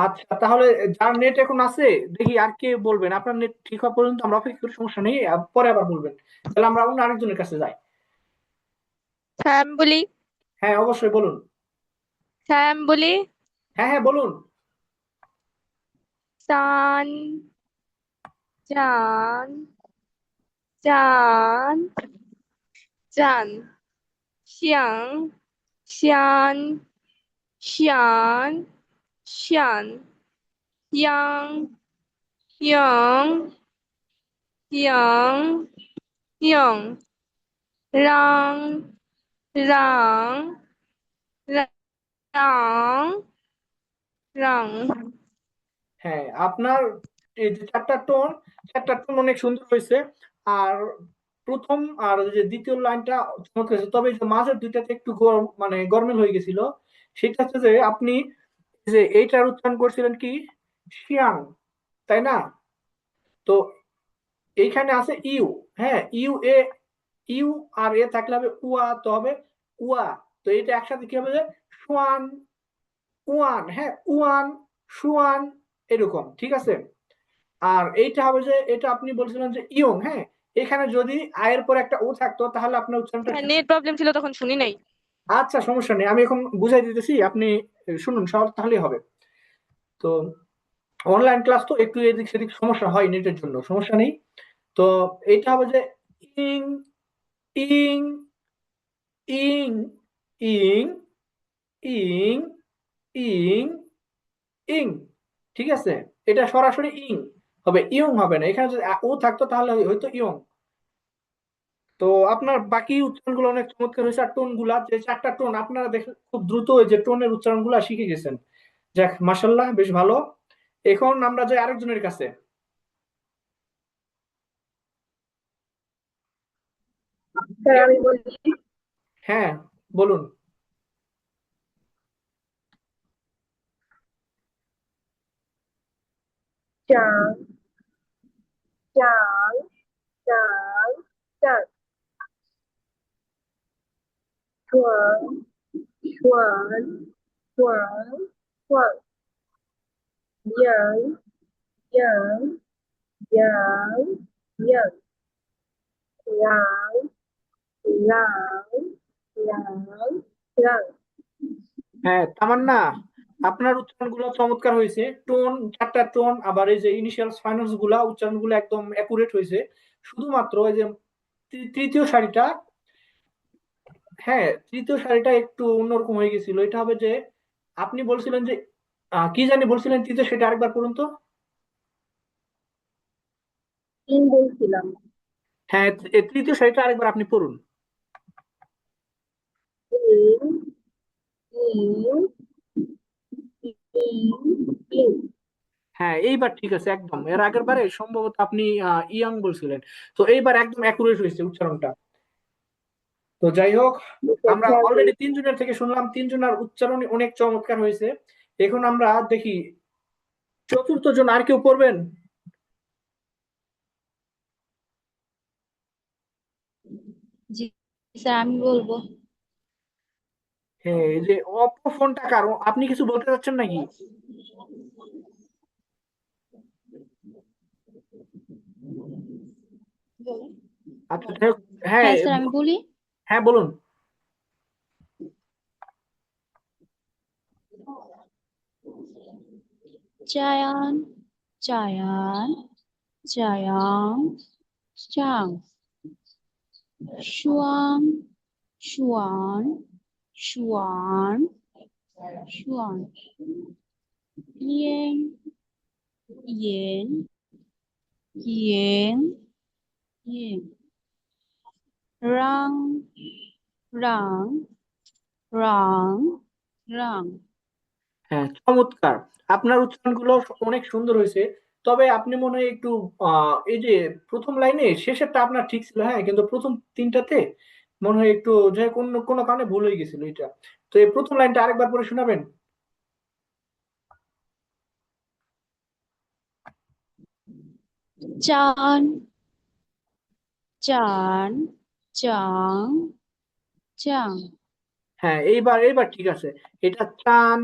আচ্ছা, তাহলে যার নেট এখন আছে, দেখি আর কে বলবেন। আপনার নেট ঠিক হওয়া পর্যন্ত আমরা অপেক্ষা করি, সমস্যা নেই, পরে আবার বলবেন। তাহলে আমরা অন্য আরেকজনের কাছে যাই।
স্যার আমি বলি।
হ্যাঁ, অবশ্যই বলুন।
স্যার আমি বলি।
হ্যাঁ হ্যাঁ, বলুন।
চান, চান, চান, চান, শিয়াং, শিয়ান, শিয়ান, শিয়ান, ইয়াং, ইয়ং, ইয়ং, ইয়ং, রাং, রাং, রাং, রাং।
হ্যাঁ, আপনার এই যে চারটা টোন অনেক সুন্দর হয়েছে। আর প্রথম আর যে দ্বিতীয় লাইনটা চমৎকার হয়েছে, তবে এই যে মাঝের দুইটাতে একটু মানে গরমিল হয়ে গেছিল। সেটা হচ্ছে যে আপনি যে এইটার উচ্চারণ করছিলেন কি, শিয়াং, তাই না? তো এইখানে আছে ইউ। হ্যাঁ, ইউ এ, ইউ আর এ থাকলে হবে উয়া, তো হবে উয়া। তো এটা একসাথে কি হবে যে সোয়ান, ওয়ান। হ্যাঁ, ওয়ান, সুয়ান, এরকম, ঠিক আছে। আর এইটা হবে যে, এটা আপনি বলছিলেন যে ইয়ং। হ্যাঁ, এখানে যদি আয়ের পর একটা ও থাকতো তাহলে আপনার উচ্চারণটা
হ্যাঁ,
ঠিক।
নেট প্রবলেম ছিল তখন শুনি নাই।
আচ্ছা, সমস্যা নেই, আমি এখন বুঝাই দিতেছি, আপনি শুনুন, সব তাহলেই হবে। তো অনলাইন ক্লাস তো একটু এদিক সেদিক সমস্যা হয়, নেটের জন্য সমস্যা নেই। তো এইটা হবে যে ইং, ইং, ইং, ইং, ইং, ইং, ইং, ঠিক আছে। এটা সরাসরি ইং হবে, ইয়ং হবে না। এখানে যদি ও থাকতো তাহলে হয়তো ইয়ং। তো আপনার বাকি উচ্চারণগুলো অনেক চমৎকার হয়েছে। আর টোন গুলা, যে চারটা টোন আপনারা দেখে খুব দ্রুত ওই যে টোনের উচ্চারণ গুলা শিখে গেছেন। যাক, মাসাল্লাহ, বেশ ভালো। এখন আমরা যাই আরেকজনের কাছে।
স্যার
কে-
আমি বলি।
হ্যাঁ, বলুন।
চাং, চাং, চাং, চাং, chuan, chuan, chuan, chuan, yang, yang, yang, yang, yang, yang, yang, yang.
হ্যাঁ, তামান্না, আপনার উচ্চারণ গুলো চমৎকার হয়েছে। টোন, চারটা টোন, আবার এই যে ইনিশিয়াল ফাইনালস গুলা, উচ্চারণ গুলো একদম অ্যাকুরেট হয়েছে। শুধুমাত্র এই যে তৃতীয় সারিটা, হ্যাঁ, তৃতীয় সারিটা একটু অন্যরকম হয়ে গেছিল। এটা হবে যে আপনি বলছিলেন যে কি জানি বলছিলেন তৃতীয়, সেটা আরেকবার পড়ুন তো।
তিন বলছিলাম।
হ্যাঁ, তৃতীয় সারিটা আরেকবার আপনি পড়ুন।
তিন, তিন, তিন, তিন।
হ্যাঁ, এইবার ঠিক আছে একদম। এর আগের বারে সম্ভবত আপনি ইয়াং বলছিলেন। তো এইবার একদম অ্যাকুরেট হয়েছে উচ্চারণটা। তো যাই হোক, আমরা
খেয়াল
অলরেডি
করেছি।
তিনজনের থেকে শুনলাম, তিনজনের উচ্চারণ অনেক চমৎকার হয়েছে। এখন আমরা দেখি চতুর্থ জন আর কেউ পড়বেন।
জি স্যার আমি বলবো।
হ্যাঁ, এই যে অপো ফোনটা কারো, আপনি কিছু বলতে চাচ্ছেন নাকি? আচ্ছা, যাই হোক, হ্যাঁ।
হ্যাঁ স্যার আমি বলি।
হ্যাঁ, বলুন।
চায়ান, চায়ান, চায়াং, চাং, Xuan, Xuan, Xuan, Xuan, yen, yen, yen, yen, রাং, রাং, রাং, রাং।
হ্যাঁ, চমৎকার। আপনার উচ্চারণগুলো অনেক সুন্দর হয়েছে। তবে আপনি মনে হয় একটু এই যে প্রথম লাইনে শেষেরটা আপনার ঠিক ছিল, হ্যাঁ, কিন্তু প্রথম তিনটাতে মনে হয় একটু যে কোনো কোনো কারণে ভুল হয়ে গেছিল এটা। তো এই প্রথম লাইনটা আরেকবার পরে শোনাবেন।
চান, চান, চাং, চাং,
হ্যাঁ, এইবার এইবার ঠিক আছে। এটা চান।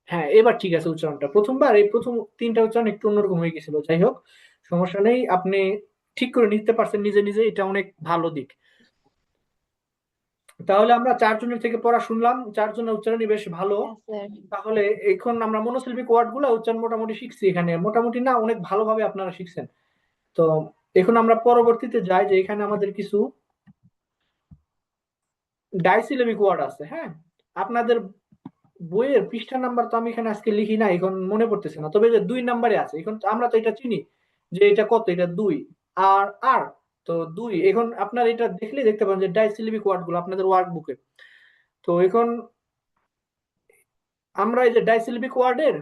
হ্যাঁ, এবার ঠিক আছে উচ্চারণটা। প্রথমবার এই প্রথম তিনটা উচ্চারণ একটু অন্যরকম হয়ে গেছিল, যাই হোক সমস্যা নেই, আপনি ঠিক করে নিতে পারছেন নিজে নিজে, এটা অনেক ভালো দিক। তাহলে আমরা চারজনের থেকে পড়া শুনলাম, চারজনের উচ্চারণই বেশ ভালো।
স্যার।
তাহলে এখন আমরা মনোসিল্পিক ওয়ার্ড গুলো উচ্চারণ মোটামুটি শিখছি, এখানে মোটামুটি না অনেক ভালোভাবে আপনারা শিখছেন। তো এখন আমরা পরবর্তীতে যাই, যে এখানে আমাদের কিছু ডাইসিলেবিক ওয়ার্ড আছে। হ্যাঁ, আপনাদের বইয়ের পৃষ্ঠা নাম্বার তো আমি এখানে আজকে লিখি না, এখন মনে পড়তেছে না, তবে যে 2 নম্বরে আছে। এখন তো আমরা তো এটা চিনি যে এটা কত, এটা 2 আর আর তো 2। এখন আপনার এটা দেখলে দেখতে পাবেন যে ডাইসিলেবিক ওয়ার্ড গুলো আপনাদের ওয়ার্ক বুকে। তো এখন আমরা এই যে ডাইসিলেবিক ওয়ার্ডের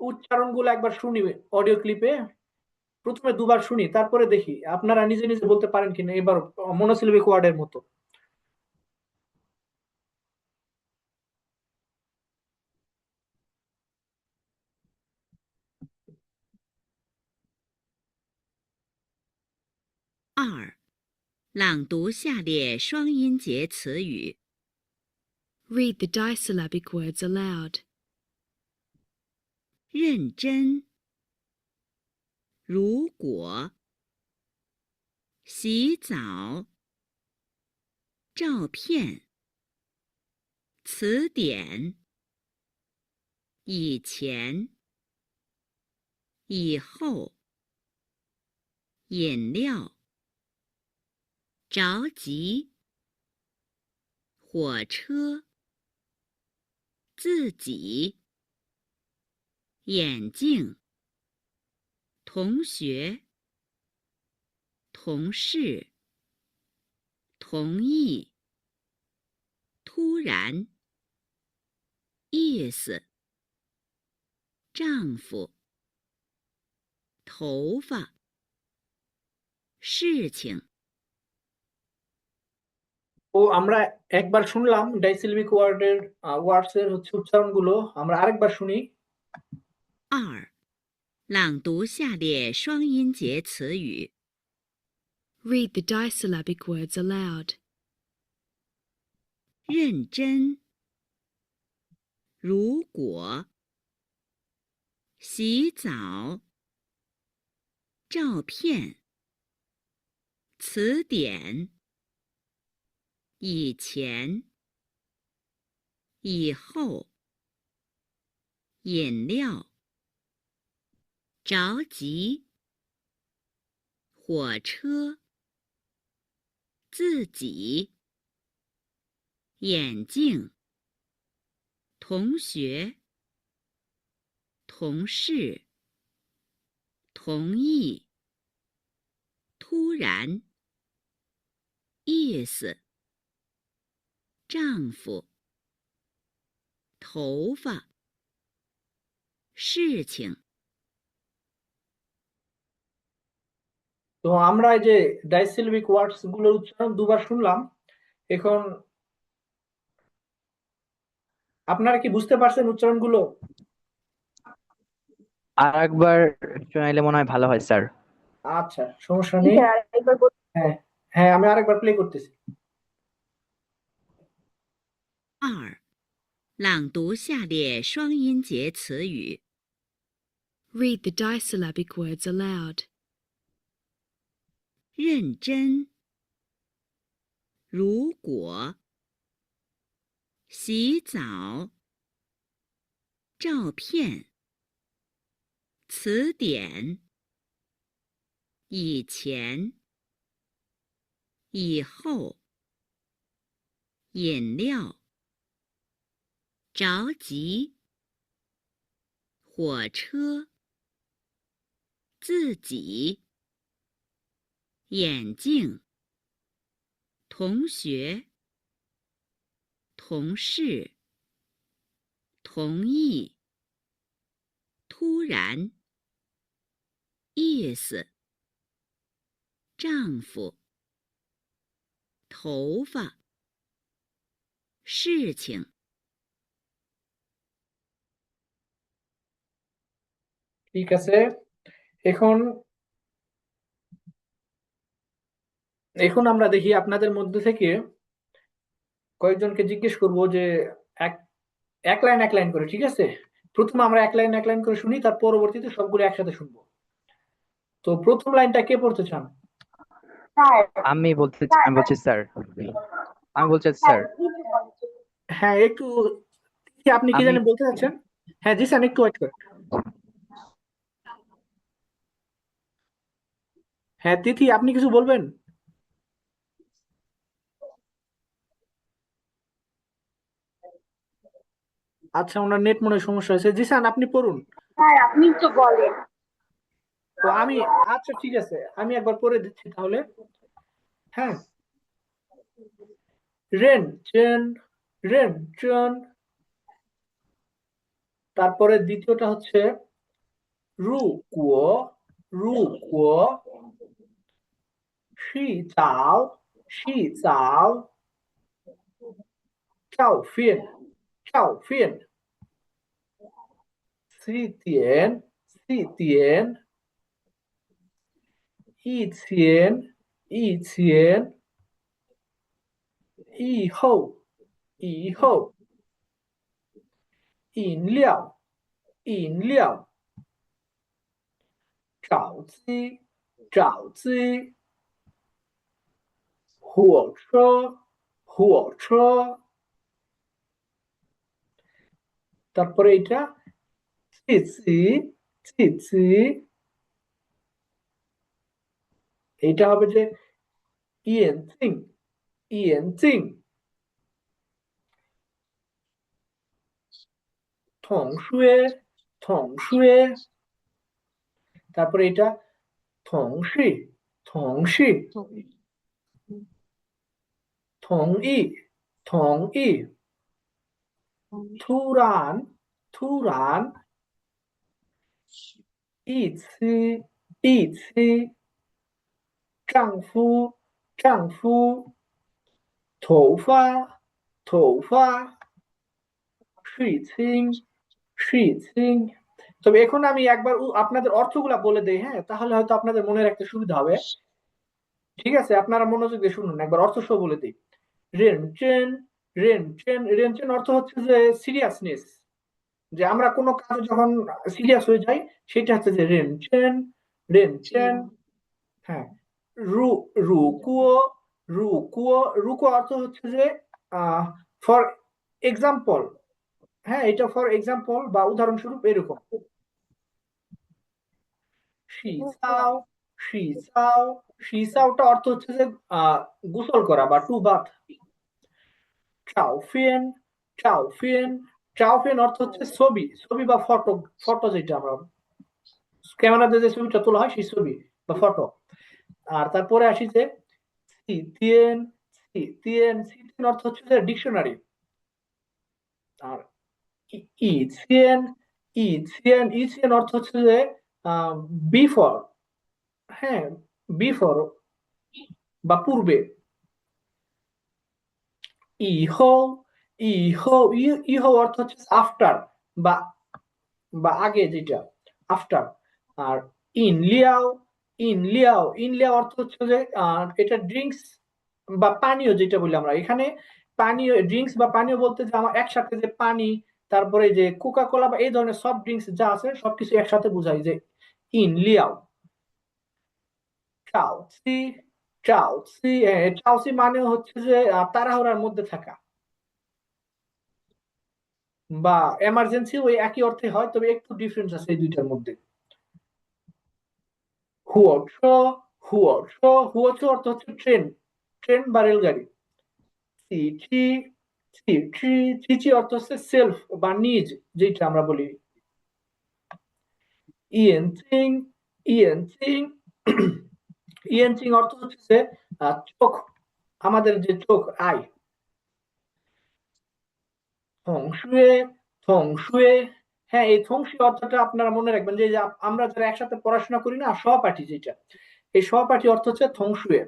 উচ্চারণ গুলো একবার শুনি অডিও ক্লিপে। প্রথমে 2বার শুনি, তারপরে দেখি আপনারা নিজে নিজে বলতে পারেন কিনা এবার মনোসিলেবিক ওয়ার্ডের মতো।
二，朗读下列双音节词语。Read the disyllabic words aloud. 认真，如果，洗澡，照片，词典，以前，以后，饮料，着急，火车，自己，眼镜，同学，同事，同意，突然，意思，丈夫，头发，事情。
ও আমরা একবার শুনলাম ডাইসিলবিক ওয়ার্ডের ওয়ার্ডস এর হচ্ছে উচ্চারণ গুলো, আমরা আরেকবার শুনি।
二，朗读下列双音节词语。Read the disyllabic words aloud. 认真，如果，洗澡，照片，词典，以前，以后，饮料，着急，火车，自己，眼镜，同学，同事，同意，突然，意思，丈夫，头发，事情。
তো আমরা এই যে ডাইসিলবিক ওয়ার্ডস গুলোর উচ্চারণ 2বার শুনলাম। এখন আপনারা কি বুঝতে পারছেন উচ্চারণ গুলো?
আর একবার শোনাইলে মনে হয় ভালো হয় স্যার।
আচ্ছা, সমস্যা নেই। হ্যাঁ হ্যাঁ, আমি আরেকবার প্লে করতেছি।
二，朗读下列双音节词语。Read the disyllabic words aloud. 认真，如果，洗澡，照片，词典，以前，以后，饮料，着急，火车，自己，眼镜，同学，同事，同意，突然，意思，丈夫，头发，事情。
ঠিক আছে, এখন এখন আমরা দেখি আপনাদের মধ্যে থেকে কয়েকজনকে জিজ্ঞেস করব যে এক এক লাইন করে, ঠিক আছে? প্রথমে আমরা এক লাইন করে শুনি, তার পরবর্তীতে সবগুলো একসাথে শুনবো। তো প্রথম লাইনটা কে পড়তে চান?
আমি বলছি স্যার। আমি বলছি স্যার।
হ্যাঁ, একটু আপনি কি
আমি
জানেন বলতে চাচ্ছেন? হ্যাঁ জিসান, একটু ওয়েট করেন। হ্যাঁ তিথি, আপনি কিছু বলবেন? আচ্ছা, ওনার নেট মনে হয় সমস্যা হয়েছে। জিসান, আপনি পড়ুন।
আপনি তো বলেন।
তো আমি, আচ্ছা ঠিক আছে, আমি একবার পড়ে দিচ্ছি তাহলে। হ্যাঁ, রেন চেন, রেন চেন। তারপরে দ্বিতীয়টা হচ্ছে রু কুয়ো, রু কুয়ো। শি চাও, শি চাও। চাও ফিন, চাও ফিন। সি তিয়ান, সি তিয়ান। ই তিয়ান, ই তিয়ান। ই হৌ, ই হৌ। 饮料，饮料。找鸡，找鸡。火车，火车。তারপরে এটা চিচি, চিচি। এটা হবে যে 眼镜，眼镜。同学，同学。তারপরে এটা 同事，同事。同意，同意。突然，突然。一期，一期。丈夫，丈夫。头发，头发。睡青，睡青। তবে এখন আমি একবার আপনাদের অর্থগুলা বলে দেই, হ্যাঁ, তাহলে হয়তো আপনাদের মনে রাখতে সুবিধা হবে। ঠিক আছে, আপনারা মনোযোগ দিয়ে শুনুন, একবার অর্থ সহ বলে দিই। রেনচেন, রেনচেন, রেনচেন অর্থ হচ্ছে যে সিরিয়াসনেস, যে আমরা কোনো কাজে যখন সিরিয়াস হয়ে যাই, সেটা হচ্ছে যে রেনচেন, রেনচেন। হ্যাঁ, রু, রুকুও, রুকুও। রুকুও অর্থ হচ্ছে যে ফর এক্সাম্পল। হ্যাঁ, এটা ফর এক্সাম্পল বা উদাহরণস্বরূপ এরকম। শিসাও, শিসাও। শিসাওটা অর্থ হচ্ছে যে গোসল করা বা টু বাথ। চাওফিন, চাওফিন। চাওফিন অর্থ হচ্ছে ছবি, ছবি বা ফটো, ফটো যেটা আমরা ক্যামেরাতে যে ছবিটা তোলা হয় সেই ছবি বা ফটো। আর তারপরে আসি যে সিতিয়েন, সিতিয়েন। সিতিয়েন অর্থ হচ্ছে যে ডিকশনারি। আর ইছিয়েন, ইছিয়েন, ইছিয়েন অর্থ হচ্ছে যে বিফর। হ্যাঁ, বিফর বা পূর্বে। ইহো, ইহো, ইহো অর্থ হচ্ছে আফটার বা বা আগে যেটা, আফটার। আর ইনলিয়াও, ইনলিয়াও, ইনলিয়াও অর্থ হচ্ছে যে এটা ড্রিঙ্কস বা পানীয় যেটা বলি আমরা এখানে। পানীয়, ড্রিঙ্কস বা পানীয় বলতে যে আমার একসাথে যে পানি, তারপরে যে কোকা কোলা বা এই ধরনের সফট ড্রিঙ্কস যা আছে সবকিছু একসাথে বোঝাই যে ইনলিয়াও। চাওসি, চাওসি। চাওসি মানে হচ্ছে যে তাড়াহুড়ার মধ্যে থাকা বা এমার্জেন্সি, ওই একই অর্থে হয়, তবে একটু ডিফারেন্স আছে এই দুইটার মধ্যে। হুয়োছো, হুয়োছো। হুয়োছো অর্থ হচ্ছে ট্রেন, ট্রেন বা রেলগাড়ি। চিচি, চিচি। চিচি অর্থ হচ্ছে সেলফ বা নিজ, যেটা আমরা বলি। ইয়েনচিং, ইয়েনচিং। ইয়েনচিং অর্থ হচ্ছে যে চোখ, আমাদের যে চোখ, আই। থংশুয়ে, থংশুয়ে। হ্যাঁ, এই থংশু অর্থটা আপনারা মনে রাখবেন যে আমরা যারা একসাথে পড়াশোনা করি না, সহপাঠী যেটা, এই সহপাঠী অর্থ হচ্ছে থংশুয়ে।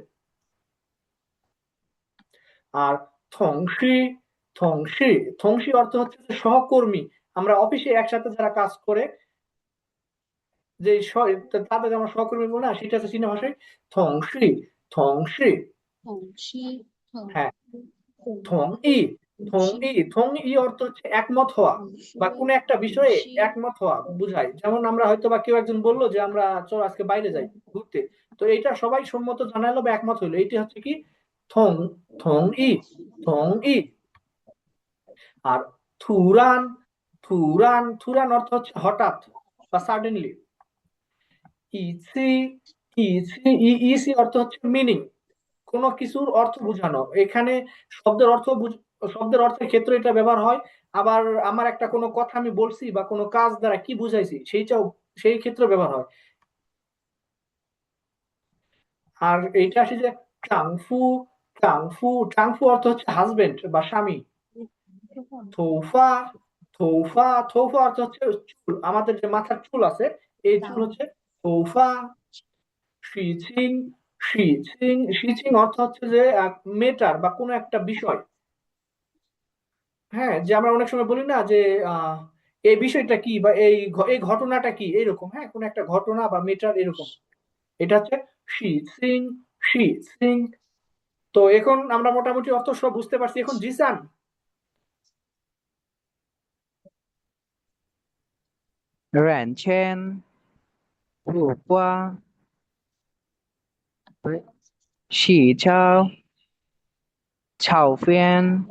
আর থংশি, থংশি, থংশি অর্থ হচ্ছে যে সহকর্মী। আমরা অফিসে একসাথে যারা কাজ করে, যে তাদের আমরা সহকর্মী বলি না, সেটা হচ্ছে চীনা ভাষায় থংশি, থংশি।
থংশি,
হ্যাঁ, থং ই থং ই অর্থ হচ্ছে একমত হওয়া বা কোনো একটা বিষয়ে একমত হওয়া বুঝায়। যেমন আমরা হয়তো বা কেউ একজন বললো যে আমরা চল আজকে বাইরে যাই ঘুরতে, তো এটা সবাই সম্মত জানালো বা একমত হইলো, এটি হচ্ছে কি থং থং ই থং ই। আর থুরান থুরান অর্থ হচ্ছে হঠাৎ বা সাডেনলি। ইসি ইসি অর্থ হচ্ছে মিনিং, কোনো কিছুর অর্থ বোঝানো। এখানে শব্দের অর্থ শব্দের অর্থের ক্ষেত্রে এটা ব্যবহার হয়। আবার আমার একটা কোনো কথা আমি বলছি বা কোনো কাজ দ্বারা কি বুঝাইছি সেইটাও সেই ক্ষেত্রে ব্যবহার হয়। আর এইটা আসে যে ট্রাংফু ট্রাংফু অর্থ হচ্ছে হাজবেন্ড বা স্বামী। থৌফা থৌফা অর্থ হচ্ছে চুল, আমাদের যে মাথার চুল আছে এই চুল হচ্ছে থৌফা। শিচিং শিচিং অর্থ হচ্ছে যে মেটার বা কোনো একটা বিষয়। হ্যাঁ, যে আমরা অনেক সময় বলি না যে আহ এই বিষয়টা কি বা এই ঘটনাটা কি এরকম, হ্যাঁ কোন একটা ঘটনা বা মেটার এরকম। এটা হচ্ছে শি সিং শি সিং। তো এখন আমরা মোটামুটি অর্থ সব বুঝতে পারছি। এখন জিসান।
软圈、苦瓜、不是喜椒、炒饭、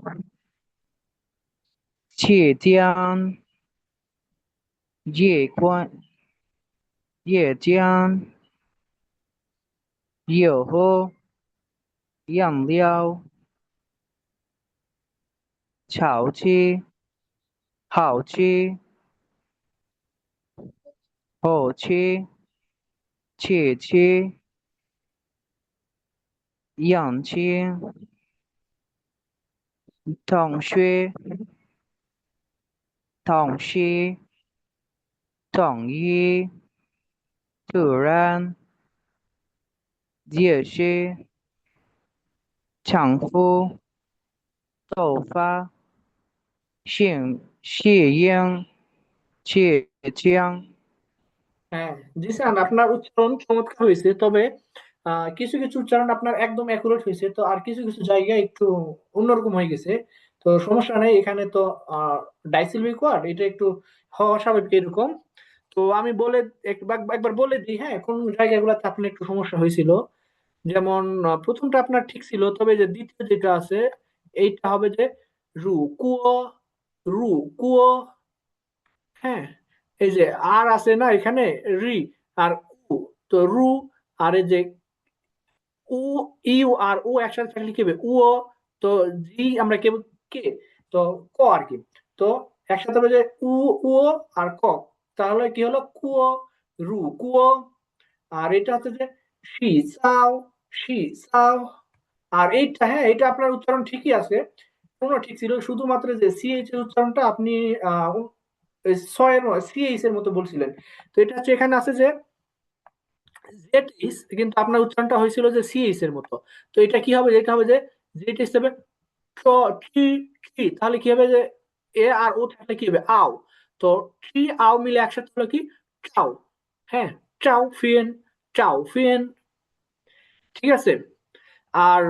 芥姜、夜光、夜姜、油和酱料、炒鸡、好吃、好吃、切切、洋切、同学、同事、同意、突然、解释、丈夫、头发、谢英、浙江。
হ্যাঁ জিসান, আপনার উচ্চারণ চমৎকার হয়েছে, তবে কিছু কিছু উচ্চারণ আপনার একদম অ্যাকুরেট হয়েছে, তো আর কিছু কিছু জায়গায় একটু অন্যরকম হয়ে গেছে। তো সমস্যা নেই, এখানে তো ডাইসিলমিক ওয়ার্ড, এটা একটু হওয়া স্বাভাবিক এরকম। তো আমি বলে একবার বলে দিই, হ্যাঁ কোন জায়গাগুলোতে আপনার একটু সমস্যা হয়েছিল। যেমন প্রথমটা আপনার ঠিক ছিল, তবে যে দ্বিতীয় যেটা আছে এইটা হবে যে রু কুয়ো রু কুয়ো। হ্যাঁ, এই যে আর আছে না এখানে রি আর উ, তো রু, আর এই যে উ ইউ আর ও একসাথে থাকলে কি হবে উ ও। তো জি আমরা কে কে, তো ক আর কি। তো একসাথে হবে যে উ উ আর ক, তাহলে কি হলো কুয়ো রু কুয়ো। আর এটা হচ্ছে যে শি সাও শি সাও। আর এইটা, হ্যাঁ এটা আপনার উচ্চারণ ঠিকই আছে, কোনো ঠিক ছিল, শুধুমাত্র যে সিএইচ এর উচ্চারণটা আপনি আহ ছয়ের সিএইচ এর মতো বলছিলেন। তো এটা হচ্ছে এখানে আছে যে জেড ইস, কিন্তু আপনার উচ্চারণটা হয়েছিল যে সিএইচ এর মতো। তো এটা কি হবে, এটা হবে যে জেড ইস হবে ট্রি ট্রি, তাহলে কি হবে যে এ আর ও থাকলে কি হবে আও। তো ট্রি আও মিলে একসাথে হলো কি চাও। হ্যাঁ, চাও ফিয়েন চাও ফিয়েন। ঠিক আছে। আর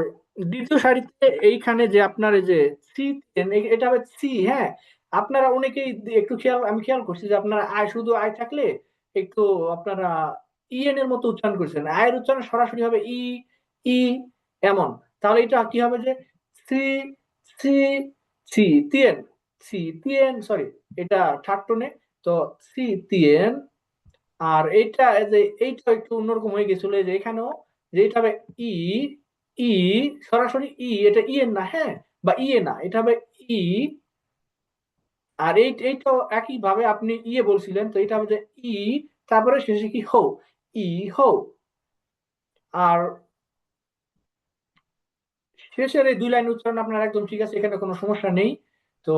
দ্বিতীয় সারিতে এইখানে যে আপনার এই যে সি, এটা হবে সি। হ্যাঁ, আপনারা অনেকেই একটু আমি খেয়াল করছি যে আপনারা আয় শুধু আয় থাকলে একটু আপনারা ইএন এর মতো উচ্চারণ করছেন, আয়ের উচ্চারণ সরাসরি হবে ই ই এমন। তাহলে এটা কি হবে যে C C C তিয়েন C তিয়েন, sorry এটা থার্ড টোনে। তো সি তিয়েন। আর এইটা এই যে এইটা একটু অন্যরকম হয়ে গেছিল, এই যে এখানেও যে এটা হবে ই ই সরাসরি এটা এর না, হ্যাঁ বা এ না, এটা হবে ই। আর এইটাও একই ভাবে আপনি বলছিলেন, তো এটা হবে যে ই, তারপরে শেষে কি হো ই হো। আর শেষের এই দুই লাইন উচ্চারণ আপনার একদম ঠিক আছে, এখানে কোনো সমস্যা নেই। তো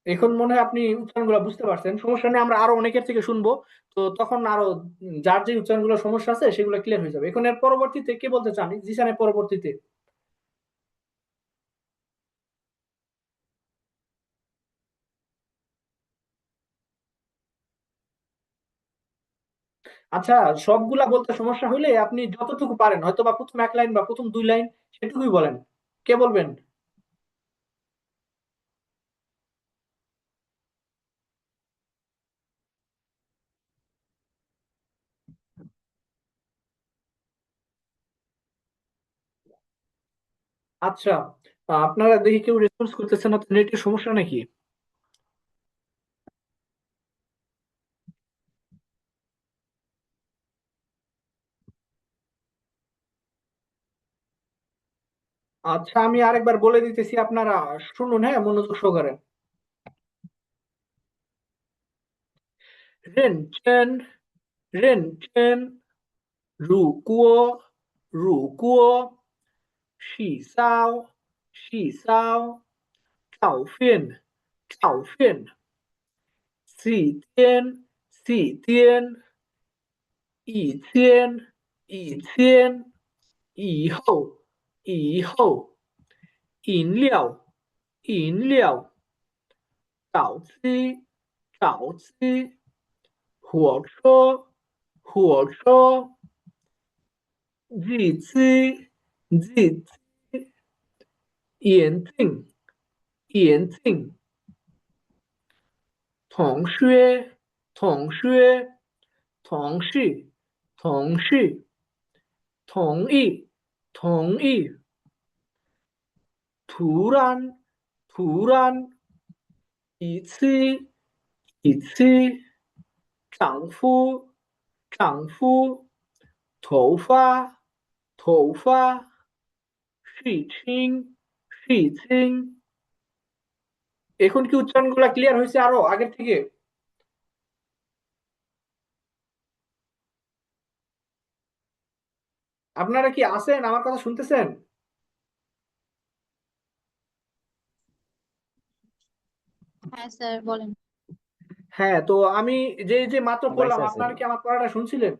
এখন মনে হয় আপনি উচ্চারণগুলো বুঝতে পারছেন, সমস্যা নেই, আমরা আরো অনেকের থেকে শুনবো। তো তখন আরো যার যে উচ্চারণগুলো সমস্যা আছে সেগুলো ক্লিয়ার হয়ে যাবে। এখন এর পরবর্তীতে কে বলতে চান, জিসানের পরবর্তীতে? আচ্ছা, সবগুলা বলতে সমস্যা হইলে আপনি যতটুকু পারেন, হয়তো বা প্রথম এক লাইন বা প্রথম দুই লাইন সেটুকুই বলেন। কে বলবেন? আচ্ছা, আপনারা দেখি কেউ রেসপন্স করতেছেন না, নেটের সমস্যা নাকি? আচ্ছা, আমি আরেকবার বলে দিতেছি, আপনারা শুনুন, হ্যাঁ, মনোযোগ সহকারে। রেন চেন, রেন চেন, রু কুয়ো, রু কুয়ো, শি সাও, শি সাও, চাও ফিন, চাও ফিন, সি তিয়ান, সি তিয়ান, ই তিয়ান, ই তিয়ান, ই হো, ই হো, 饮料，饮料，早期，早期，火车，火车，日期，日期，眼镜，眼镜，同学，同学，同事，同事，同意，同意，突然，突然，一次，一次，丈夫，丈夫，头发，头发，事情，事情। এখন কি উচ্চারণগুলো ক্লিয়ার হয়েছে আরো আগের থেকে? আপনারা কি আছেন, আমার কথা শুনতেছেন?
হ্যাঁ স্যার বলেন।
হ্যাঁ, তো আমি যে যে মাত্র পড়লাম,
বাইসা আছে।
আপনারা কি আমার পড়াটা শুনছিলেন?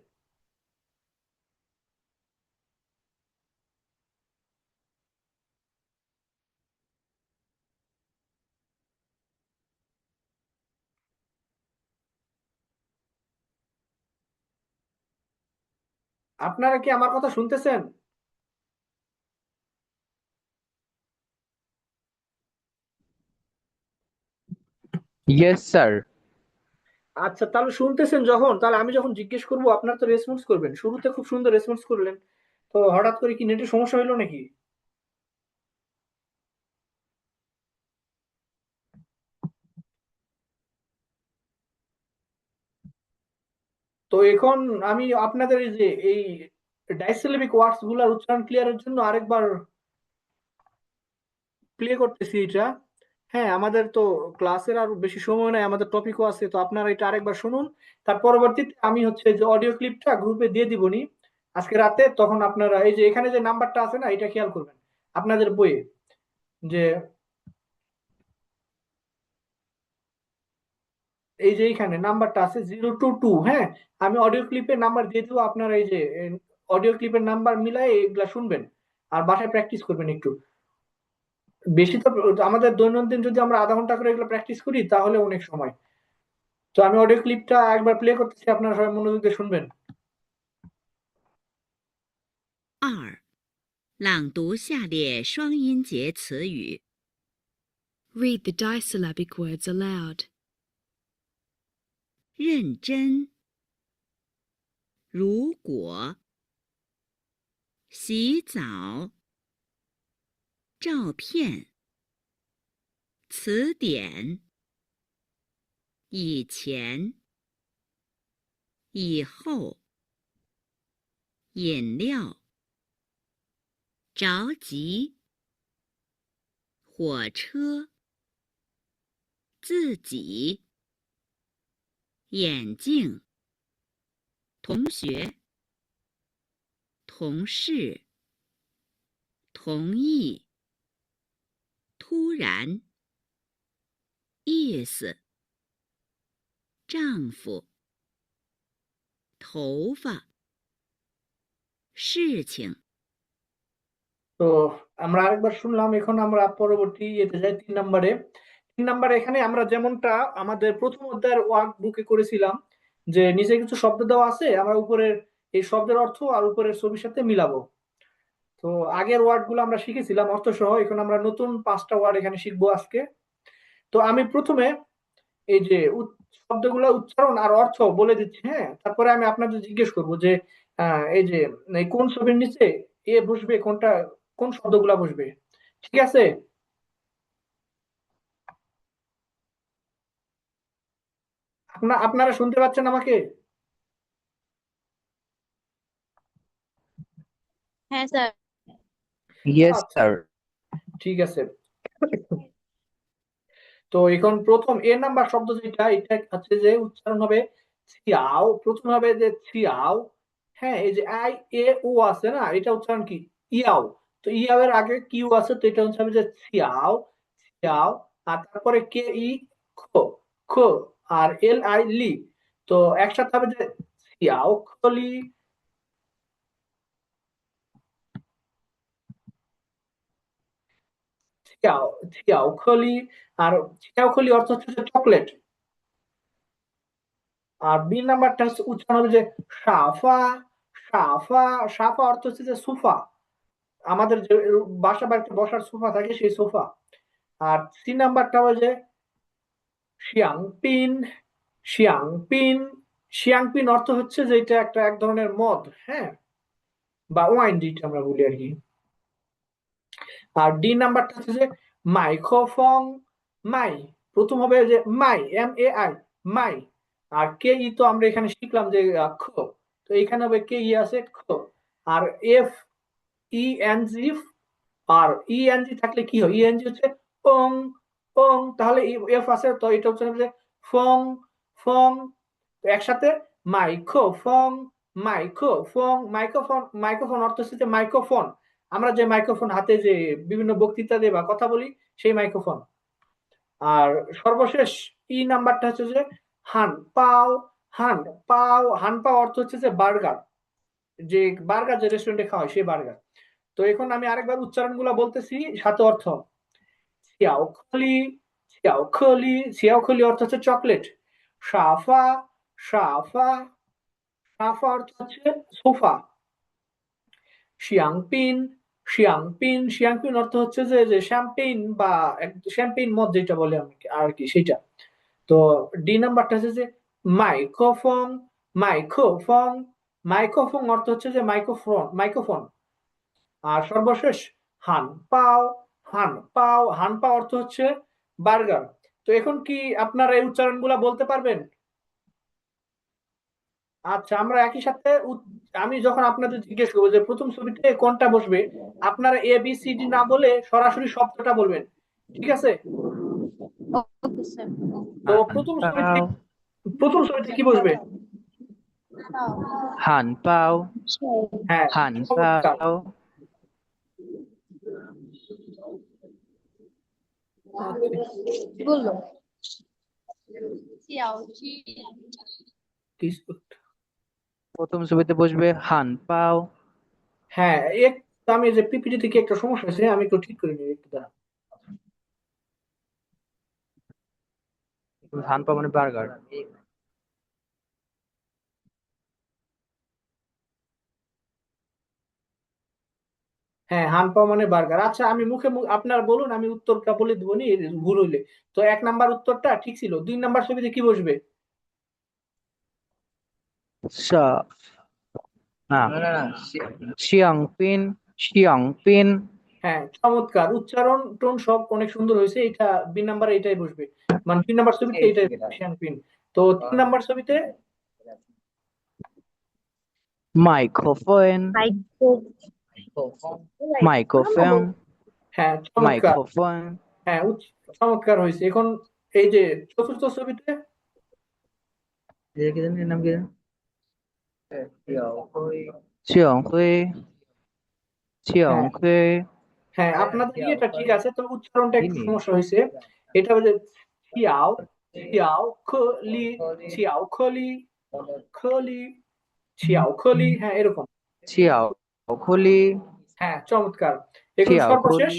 আপনারা কি আমার কথা শুনতেছেন?
Yes sir.
আচ্ছা, তাহলে শুনতেছেন যখন, তাহলে আমি যখন জিজ্ঞেস করব আপনারা তো রেসপন্স করবেন। শুরুতে খুব সুন্দর রেসপন্স করলেন, তো হঠাৎ করে কি নেটের সমস্যা হলো নাকি? তো এখন আমি আপনাদের এই যে এই ডাইসিলেবিক ওয়ার্ডস গুলার উচ্চারণ ক্লিয়ারের জন্য আরেকবার প্লে করতেছি এটা। হ্যাঁ, আমাদের তো ক্লাসের আর বেশি সময় নাই, আমাদের টপিকও আছে, তো আপনারা এটা আরেকবার শুনুন। তার পরবর্তীতে আমি হচ্ছে যে অডিও ক্লিপটা গ্রুপে দিয়ে দিবনি আজকে রাতে, তখন আপনারা এই যে এখানে যে নাম্বারটা আছে না, এটা খেয়াল করবেন আপনাদের বইয়ে, যে এই যে এইখানে নাম্বারটা আছে 022। হ্যাঁ, আমি অডিও ক্লিপের নাম্বার দিয়ে দেবো, আপনারা এই যে অডিও ক্লিপের নাম্বার মিলাই এগুলা শুনবেন আর বাসায় প্র্যাকটিস করবেন একটু বেশি। তো আমাদের দৈনন্দিন যদি আমরা আধা ঘন্টা করে এগুলো প্র্যাকটিস করি তাহলে অনেক সময়। তো আমি অডিও ক্লিপটা একবার প্লে করতেছি, আপনারা সবাই মনোযোগ দিয়ে শুনবেন।
二，朗读下列双音节词语。Read the disyllabic words aloud. 认真，如果，洗澡，照片，词典，以前，以后，饮料，着急，火车，自己，眼镜，同学，同事，同意，突然，意思，丈夫，头发，事情。
তো আমরা আরেকবার শুনলাম, এখন আমরা পরবর্তী ইয়েতে যাই 3 নম্বরে। 3 নম্বরে এখানে আমরা যেমনটা আমাদের প্রথম অধ্যায়ের ওয়ার্ক বুকে করেছিলাম, যে নিচে কিছু শব্দ দেওয়া আছে, আমরা উপরের এই শব্দের অর্থ আর উপরের ছবির সাথে মিলাবো। তো আগের ওয়ার্ড গুলো আমরা শিখেছিলাম অর্থ সহ, এখন আমরা নতুন 5টা ওয়ার্ড এখানে শিখবো আজকে। তো আমি প্রথমে এই যে শব্দগুলো উচ্চারণ আর অর্থ বলে দিচ্ছি, হ্যাঁ, তারপরে আমি আপনাদের জিজ্ঞেস করবো যে এই যে কোন ছবির নিচে এ বসবে, কোনটা কোন শব্দগুলা বসবে। ঠিক আছে? আপনারা শুনতে পাচ্ছেন আমাকে?
হ্যাঁ স্যার।
Yes,
আচ্ছা,
sir.
ঠিক আছে। তো এখন প্রথম এ নাম্বার শব্দ যেটা, এটা হচ্ছে যে উচ্চারণ হবে ছিয়াও, প্রথম হবে যে ছিয়াও। হ্যাঁ, এই যে আই এ ও আছে না, এটা উচ্চারণ কি ইয়াও। তো ইয়াও এর আগে কিউ আছে, তো এটা হচ্ছে হবে যে ছিয়াও, ছিয়াও। আর তারপরে কে ই খো, খো। আর এল আই লি। তো একসাথে হবে যে ছিয়াও খলি, ছিয়াও, ছিয়াও খলি। আর ছিয়াও খলি অর্থ হচ্ছে যে চকলেট। আর বি নাম্বারটা হচ্ছে উচ্চারণ হবে যে সাফা, সাফা। সাফা অর্থ হচ্ছে যে সোফা, আমাদের যে বাসা বাড়িতে বসার সোফা থাকে সেই সোফা। আর সি নাম্বারটা হবে যে শিয়াংপিন, শিয়াংপিন। শিয়াংপিন অর্থ হচ্ছে যে এটা একটা এক ধরনের মদ, হ্যাঁ, বা ওয়াইন যেটা আমরা বলি আর কি। আর ডি নাম্বারটা হচ্ছে যে মাইক্রোফোন, মাই। প্রথম হবে যে মাই, এম এ আই, মাই। আর কে ই তো আমরা এখানে শিখলাম যে খ। তো এখানে হবে কে ই আছে খ। আর এফ ই এন জি। আর ই এন জি থাকলে কি হয়, ই এন জি হচ্ছে ওং, ওং। তাহলে এফ আছে, তো এটা হচ্ছে যে ফং, ফং। তো একসাথে মাইক্রোফোন, মাইক্রোফোন। মাইক্রোফোন, মাইক্রোফোন অর্থ হচ্ছে যে মাইক্রোফোন। আমরা যে মাইক্রোফোন হাতে যে বিভিন্ন বক্তৃতা দিয়ে বা কথা বলি, সেই মাইক্রোফোন। আর সর্বশেষ ই নাম্বারটা হচ্ছে যে হান পাও, হান পাও। হান পাও অর্থ হচ্ছে যে বার্গার, যে বার্গার যে রেস্টুরেন্টে খাওয়া হয় সেই বার্গার। তো এখন আমি আরেকবার উচ্চারণগুলো বলতেছি, সাথে অর্থ। ছিয়াওখলি, ছিয়াওখলি। ছিয়াওখলি অর্থ হচ্ছে চকলেট। সাফা, সাফা। সাফা অর্থ হচ্ছে সোফা। শিয়াংপিন, শিয়াংপিন। শিয়াংপিন অর্থ হচ্ছে যে যে শ্যাম্পেইন বা শ্যাম্পেইন মদ যেটা বলে আর কি সেটা। তো ডি নাম্বারটা হচ্ছে যে মাইক্রোফোন, মাইক্রোফোন। মাইক্রোফোন অর্থ হচ্ছে যে মাইক্রোফোন, মাইক্রোফোন। আর সর্বশেষ হান পাও, হান পাও। হান পাও অর্থ হচ্ছে বার্গার। তো এখন কি আপনারা এই উচ্চারণগুলা বলতে পারবেন? আচ্ছা, আমরা একই সাথে আমি যখন আপনাদের জিজ্ঞেস করবো যে প্রথম ছবিতে কোনটা বসবে, আপনারা এ বি সি ডি না বলে সরাসরি শব্দটা বলবেন, ঠিক আছে?
Okay sir.
তো প্রথম ছবিতে,
Hanpao,
প্রথম ছবিতে কি বসবে?
hanpao,
হ্যাঁ, চমৎকার।
hanpao.
আচ্ছা,
কি বললো?
প্রথম ছবিতে বসবে হানপাও।
হ্যাঁ, একটু আমি যে পিপিটি থেকে একটা সমস্যা আছে, আমি একটু ঠিক করে নিই, একটু দাঁড়ান।
হানপাও মানে বার্গার।
হ্যাঁ, হানপাও মানে বার্গার। আচ্ছা, আমি মুখে আপনার বলুন, আমি উত্তরটা বলে দেবো নি ভুল হইলে। তো এক নাম্বার উত্তরটা ঠিক ছিল, দুই নাম্বার ছবিতে কি বসবে?
সা না শিয়াংপিন, শিয়াংপিন।
হ্যাঁ, চমৎকার উচ্চারণ, টোন সব অনেক সুন্দর হয়েছে। এটা বি নাম্বার এটাই বসবে, মানে তিন নাম্বার ছবিতে এইটাই শ্যাম্পেন। তো তিন নাম্বার ছবিতে
মাইক্রোফোন, মাইক্রোফোন,
হ্যাঁ, চমৎকার।
মাইক্রোফোন।
হ্যাঁ, চমৎকার হয়েছে। এখন এই যে চতুর্থ ছবিতে,
এর কি জানি এর নাম কি জানি? চিয়ংহুই,
হ্যাঁ,
চিয়ংহুই।
হ্যাঁ, আপনাদের ইয়েটা ঠিক আছে, তো উচ্চারণটা একটু সমস্যা হয়েছে। এটা হচ্ছে ছিয়াও, ছিয়াও খলি, ছিয়াও খলি, খলি, ছিয়াও খলি। হ্যাঁ, এরকম।
চিয়াওখুলি,
হ্যাঁ, চমৎকার। এখন সর্বশেষ,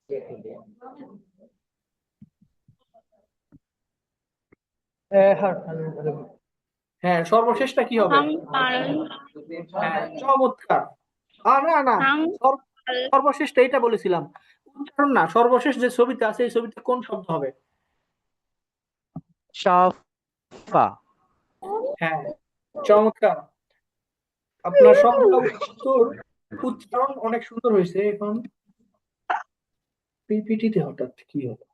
চিয়াওখুলি।
হ্যাঁ, সর্বশেষটা কি হবে? হ্যাঁ, চমৎকার। না না, সর্বশেষটা এটা বলেছিলাম, উচ্চারণ না। সর্বশেষ যে ছবিটা আছে এই ছবিতে কোন শব্দ হবে?
সাফা।
হ্যাঁ, চমৎকার। আপনার সবগুলো উত্তর, উচ্চারণ অনেক সুন্দর হয়েছে। এখন পিপিটিতে হঠাৎ কি হলো?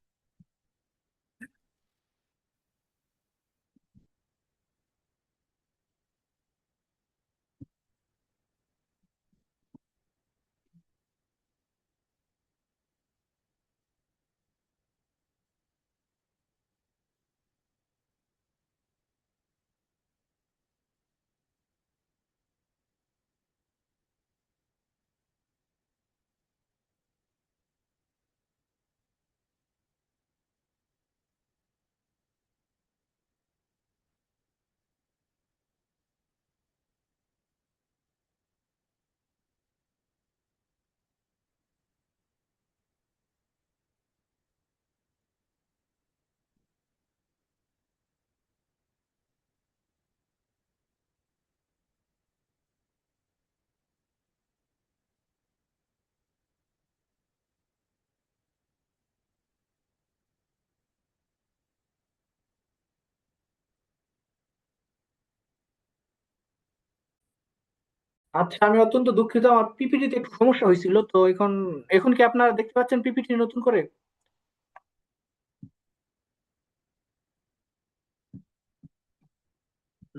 আচ্ছা, আমি অত্যন্ত দুঃখিত, আমার পিপিটিতে একটু সমস্যা হয়েছিল। তো এখন এখন কি আপনারা দেখতে পাচ্ছেন পিপিটি নতুন করে?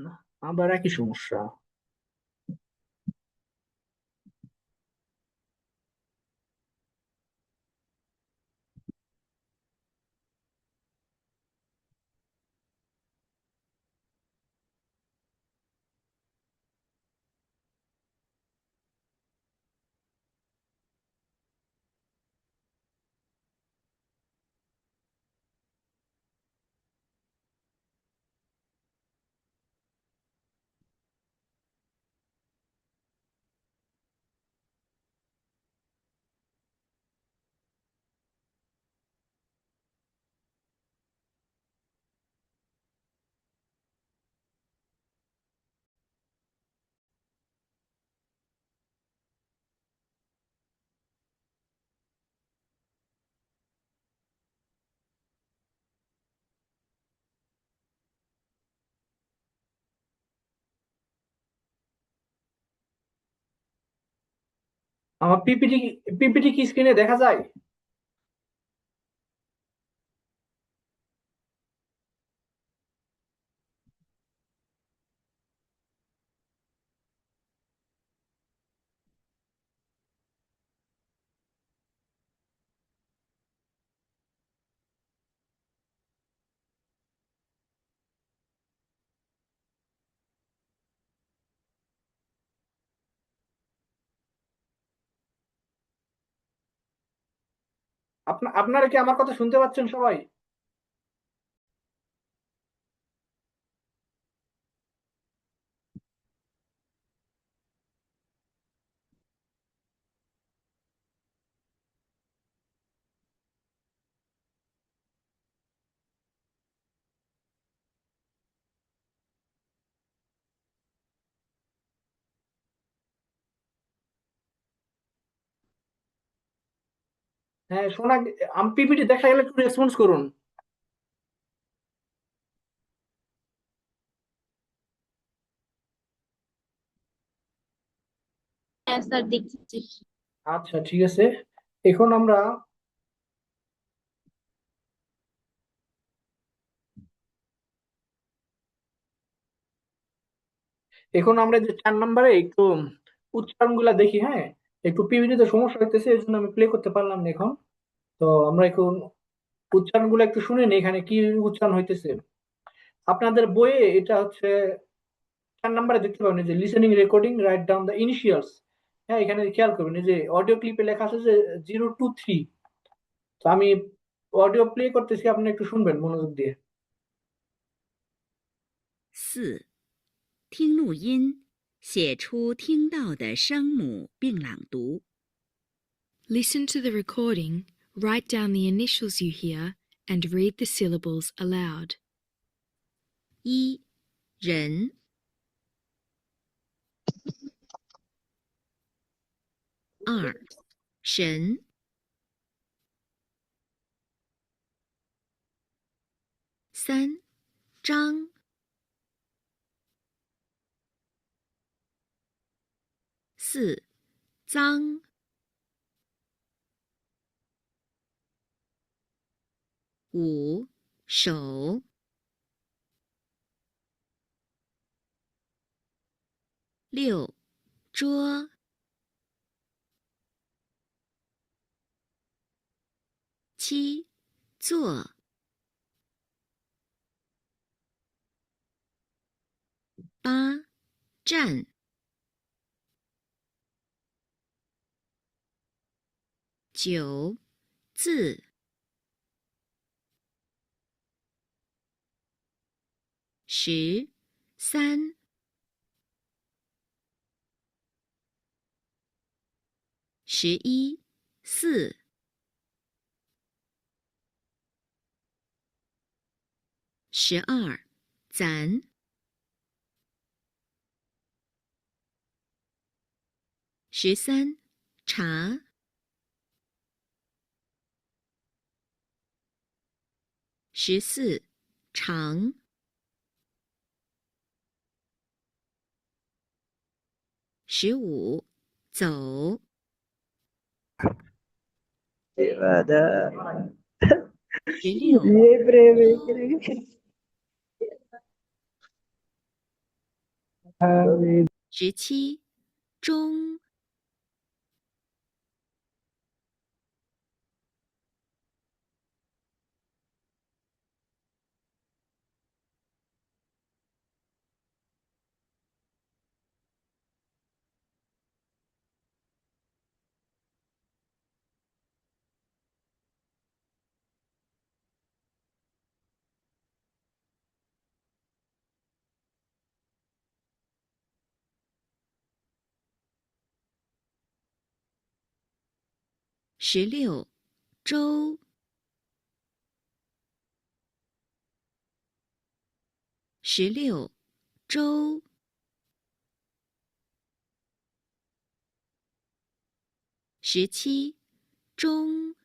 না, আবার একই সমস্যা। আমার পিপিটি পিপিটি কি স্ক্রিনে দেখা যায়? আপনারা কি আমার কথা শুনতে পাচ্ছেন সবাই? হ্যাঁ, শোনা। আমি পিপিটি দেখা গেলে একটু রেসপন্স করুন।
হ্যাঁ স্যার দেখছি।
আচ্ছা, ঠিক আছে। এখন আমরা এখন আমরা যে 4 নম্বরে একটু উচ্চারণ গুলা দেখি। হ্যাঁ, একটু পিপিটিতে সমস্যা হইতেছে, এই জন্য আমি প্লে করতে পারলাম না এখন। তো আমরা এখন উচ্চারণ গুলো একটু শুনে নিই, এখানে কি উচ্চারণ হইতেছে। আপনাদের বইয়ে এটা হচ্ছে 4 নম্বরে দেখতে পাবেন, এই যে listening recording write down the initials. হ্যাঁ, এখানে খেয়াল করবেন, এই যে অডিও ক্লিপে লেখা আছে যে 0 2 3। তো আমি অডিও প্লে করতেছি, আপনি একটু শুনবেন মনোযোগ দিয়ে।
四、听录音，写出听到的声母并朗读。Listen to the recording, write down the initials you hear, and read the syllables aloud. 一、人。二、神。三、张。四、脏。五手，六桌，七坐，八站，九字，十三，11四，12咱，13茶，14长，15走，Ada. 16
Ye breve.
17中，16周，16周，17中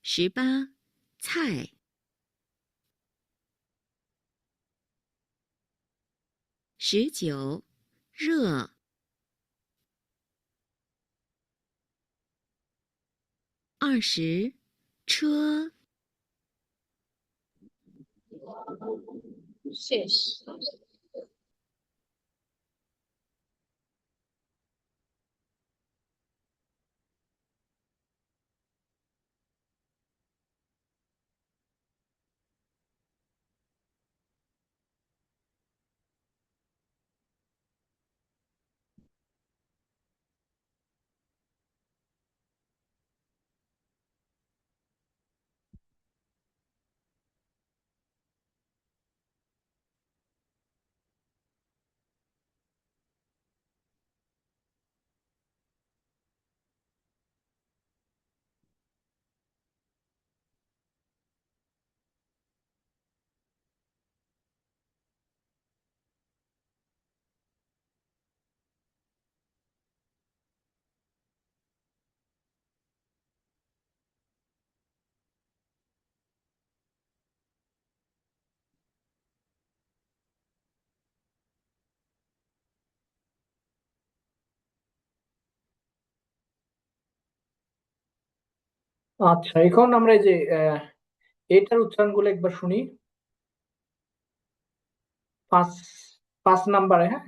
，18菜，19热，20车，
谢谢。
আচ্ছা, এখন আমরা এই যে এটার উচ্চারণগুলো একবার শুনি। পাঁচ 5 নাম্বারে, হ্যাঁ।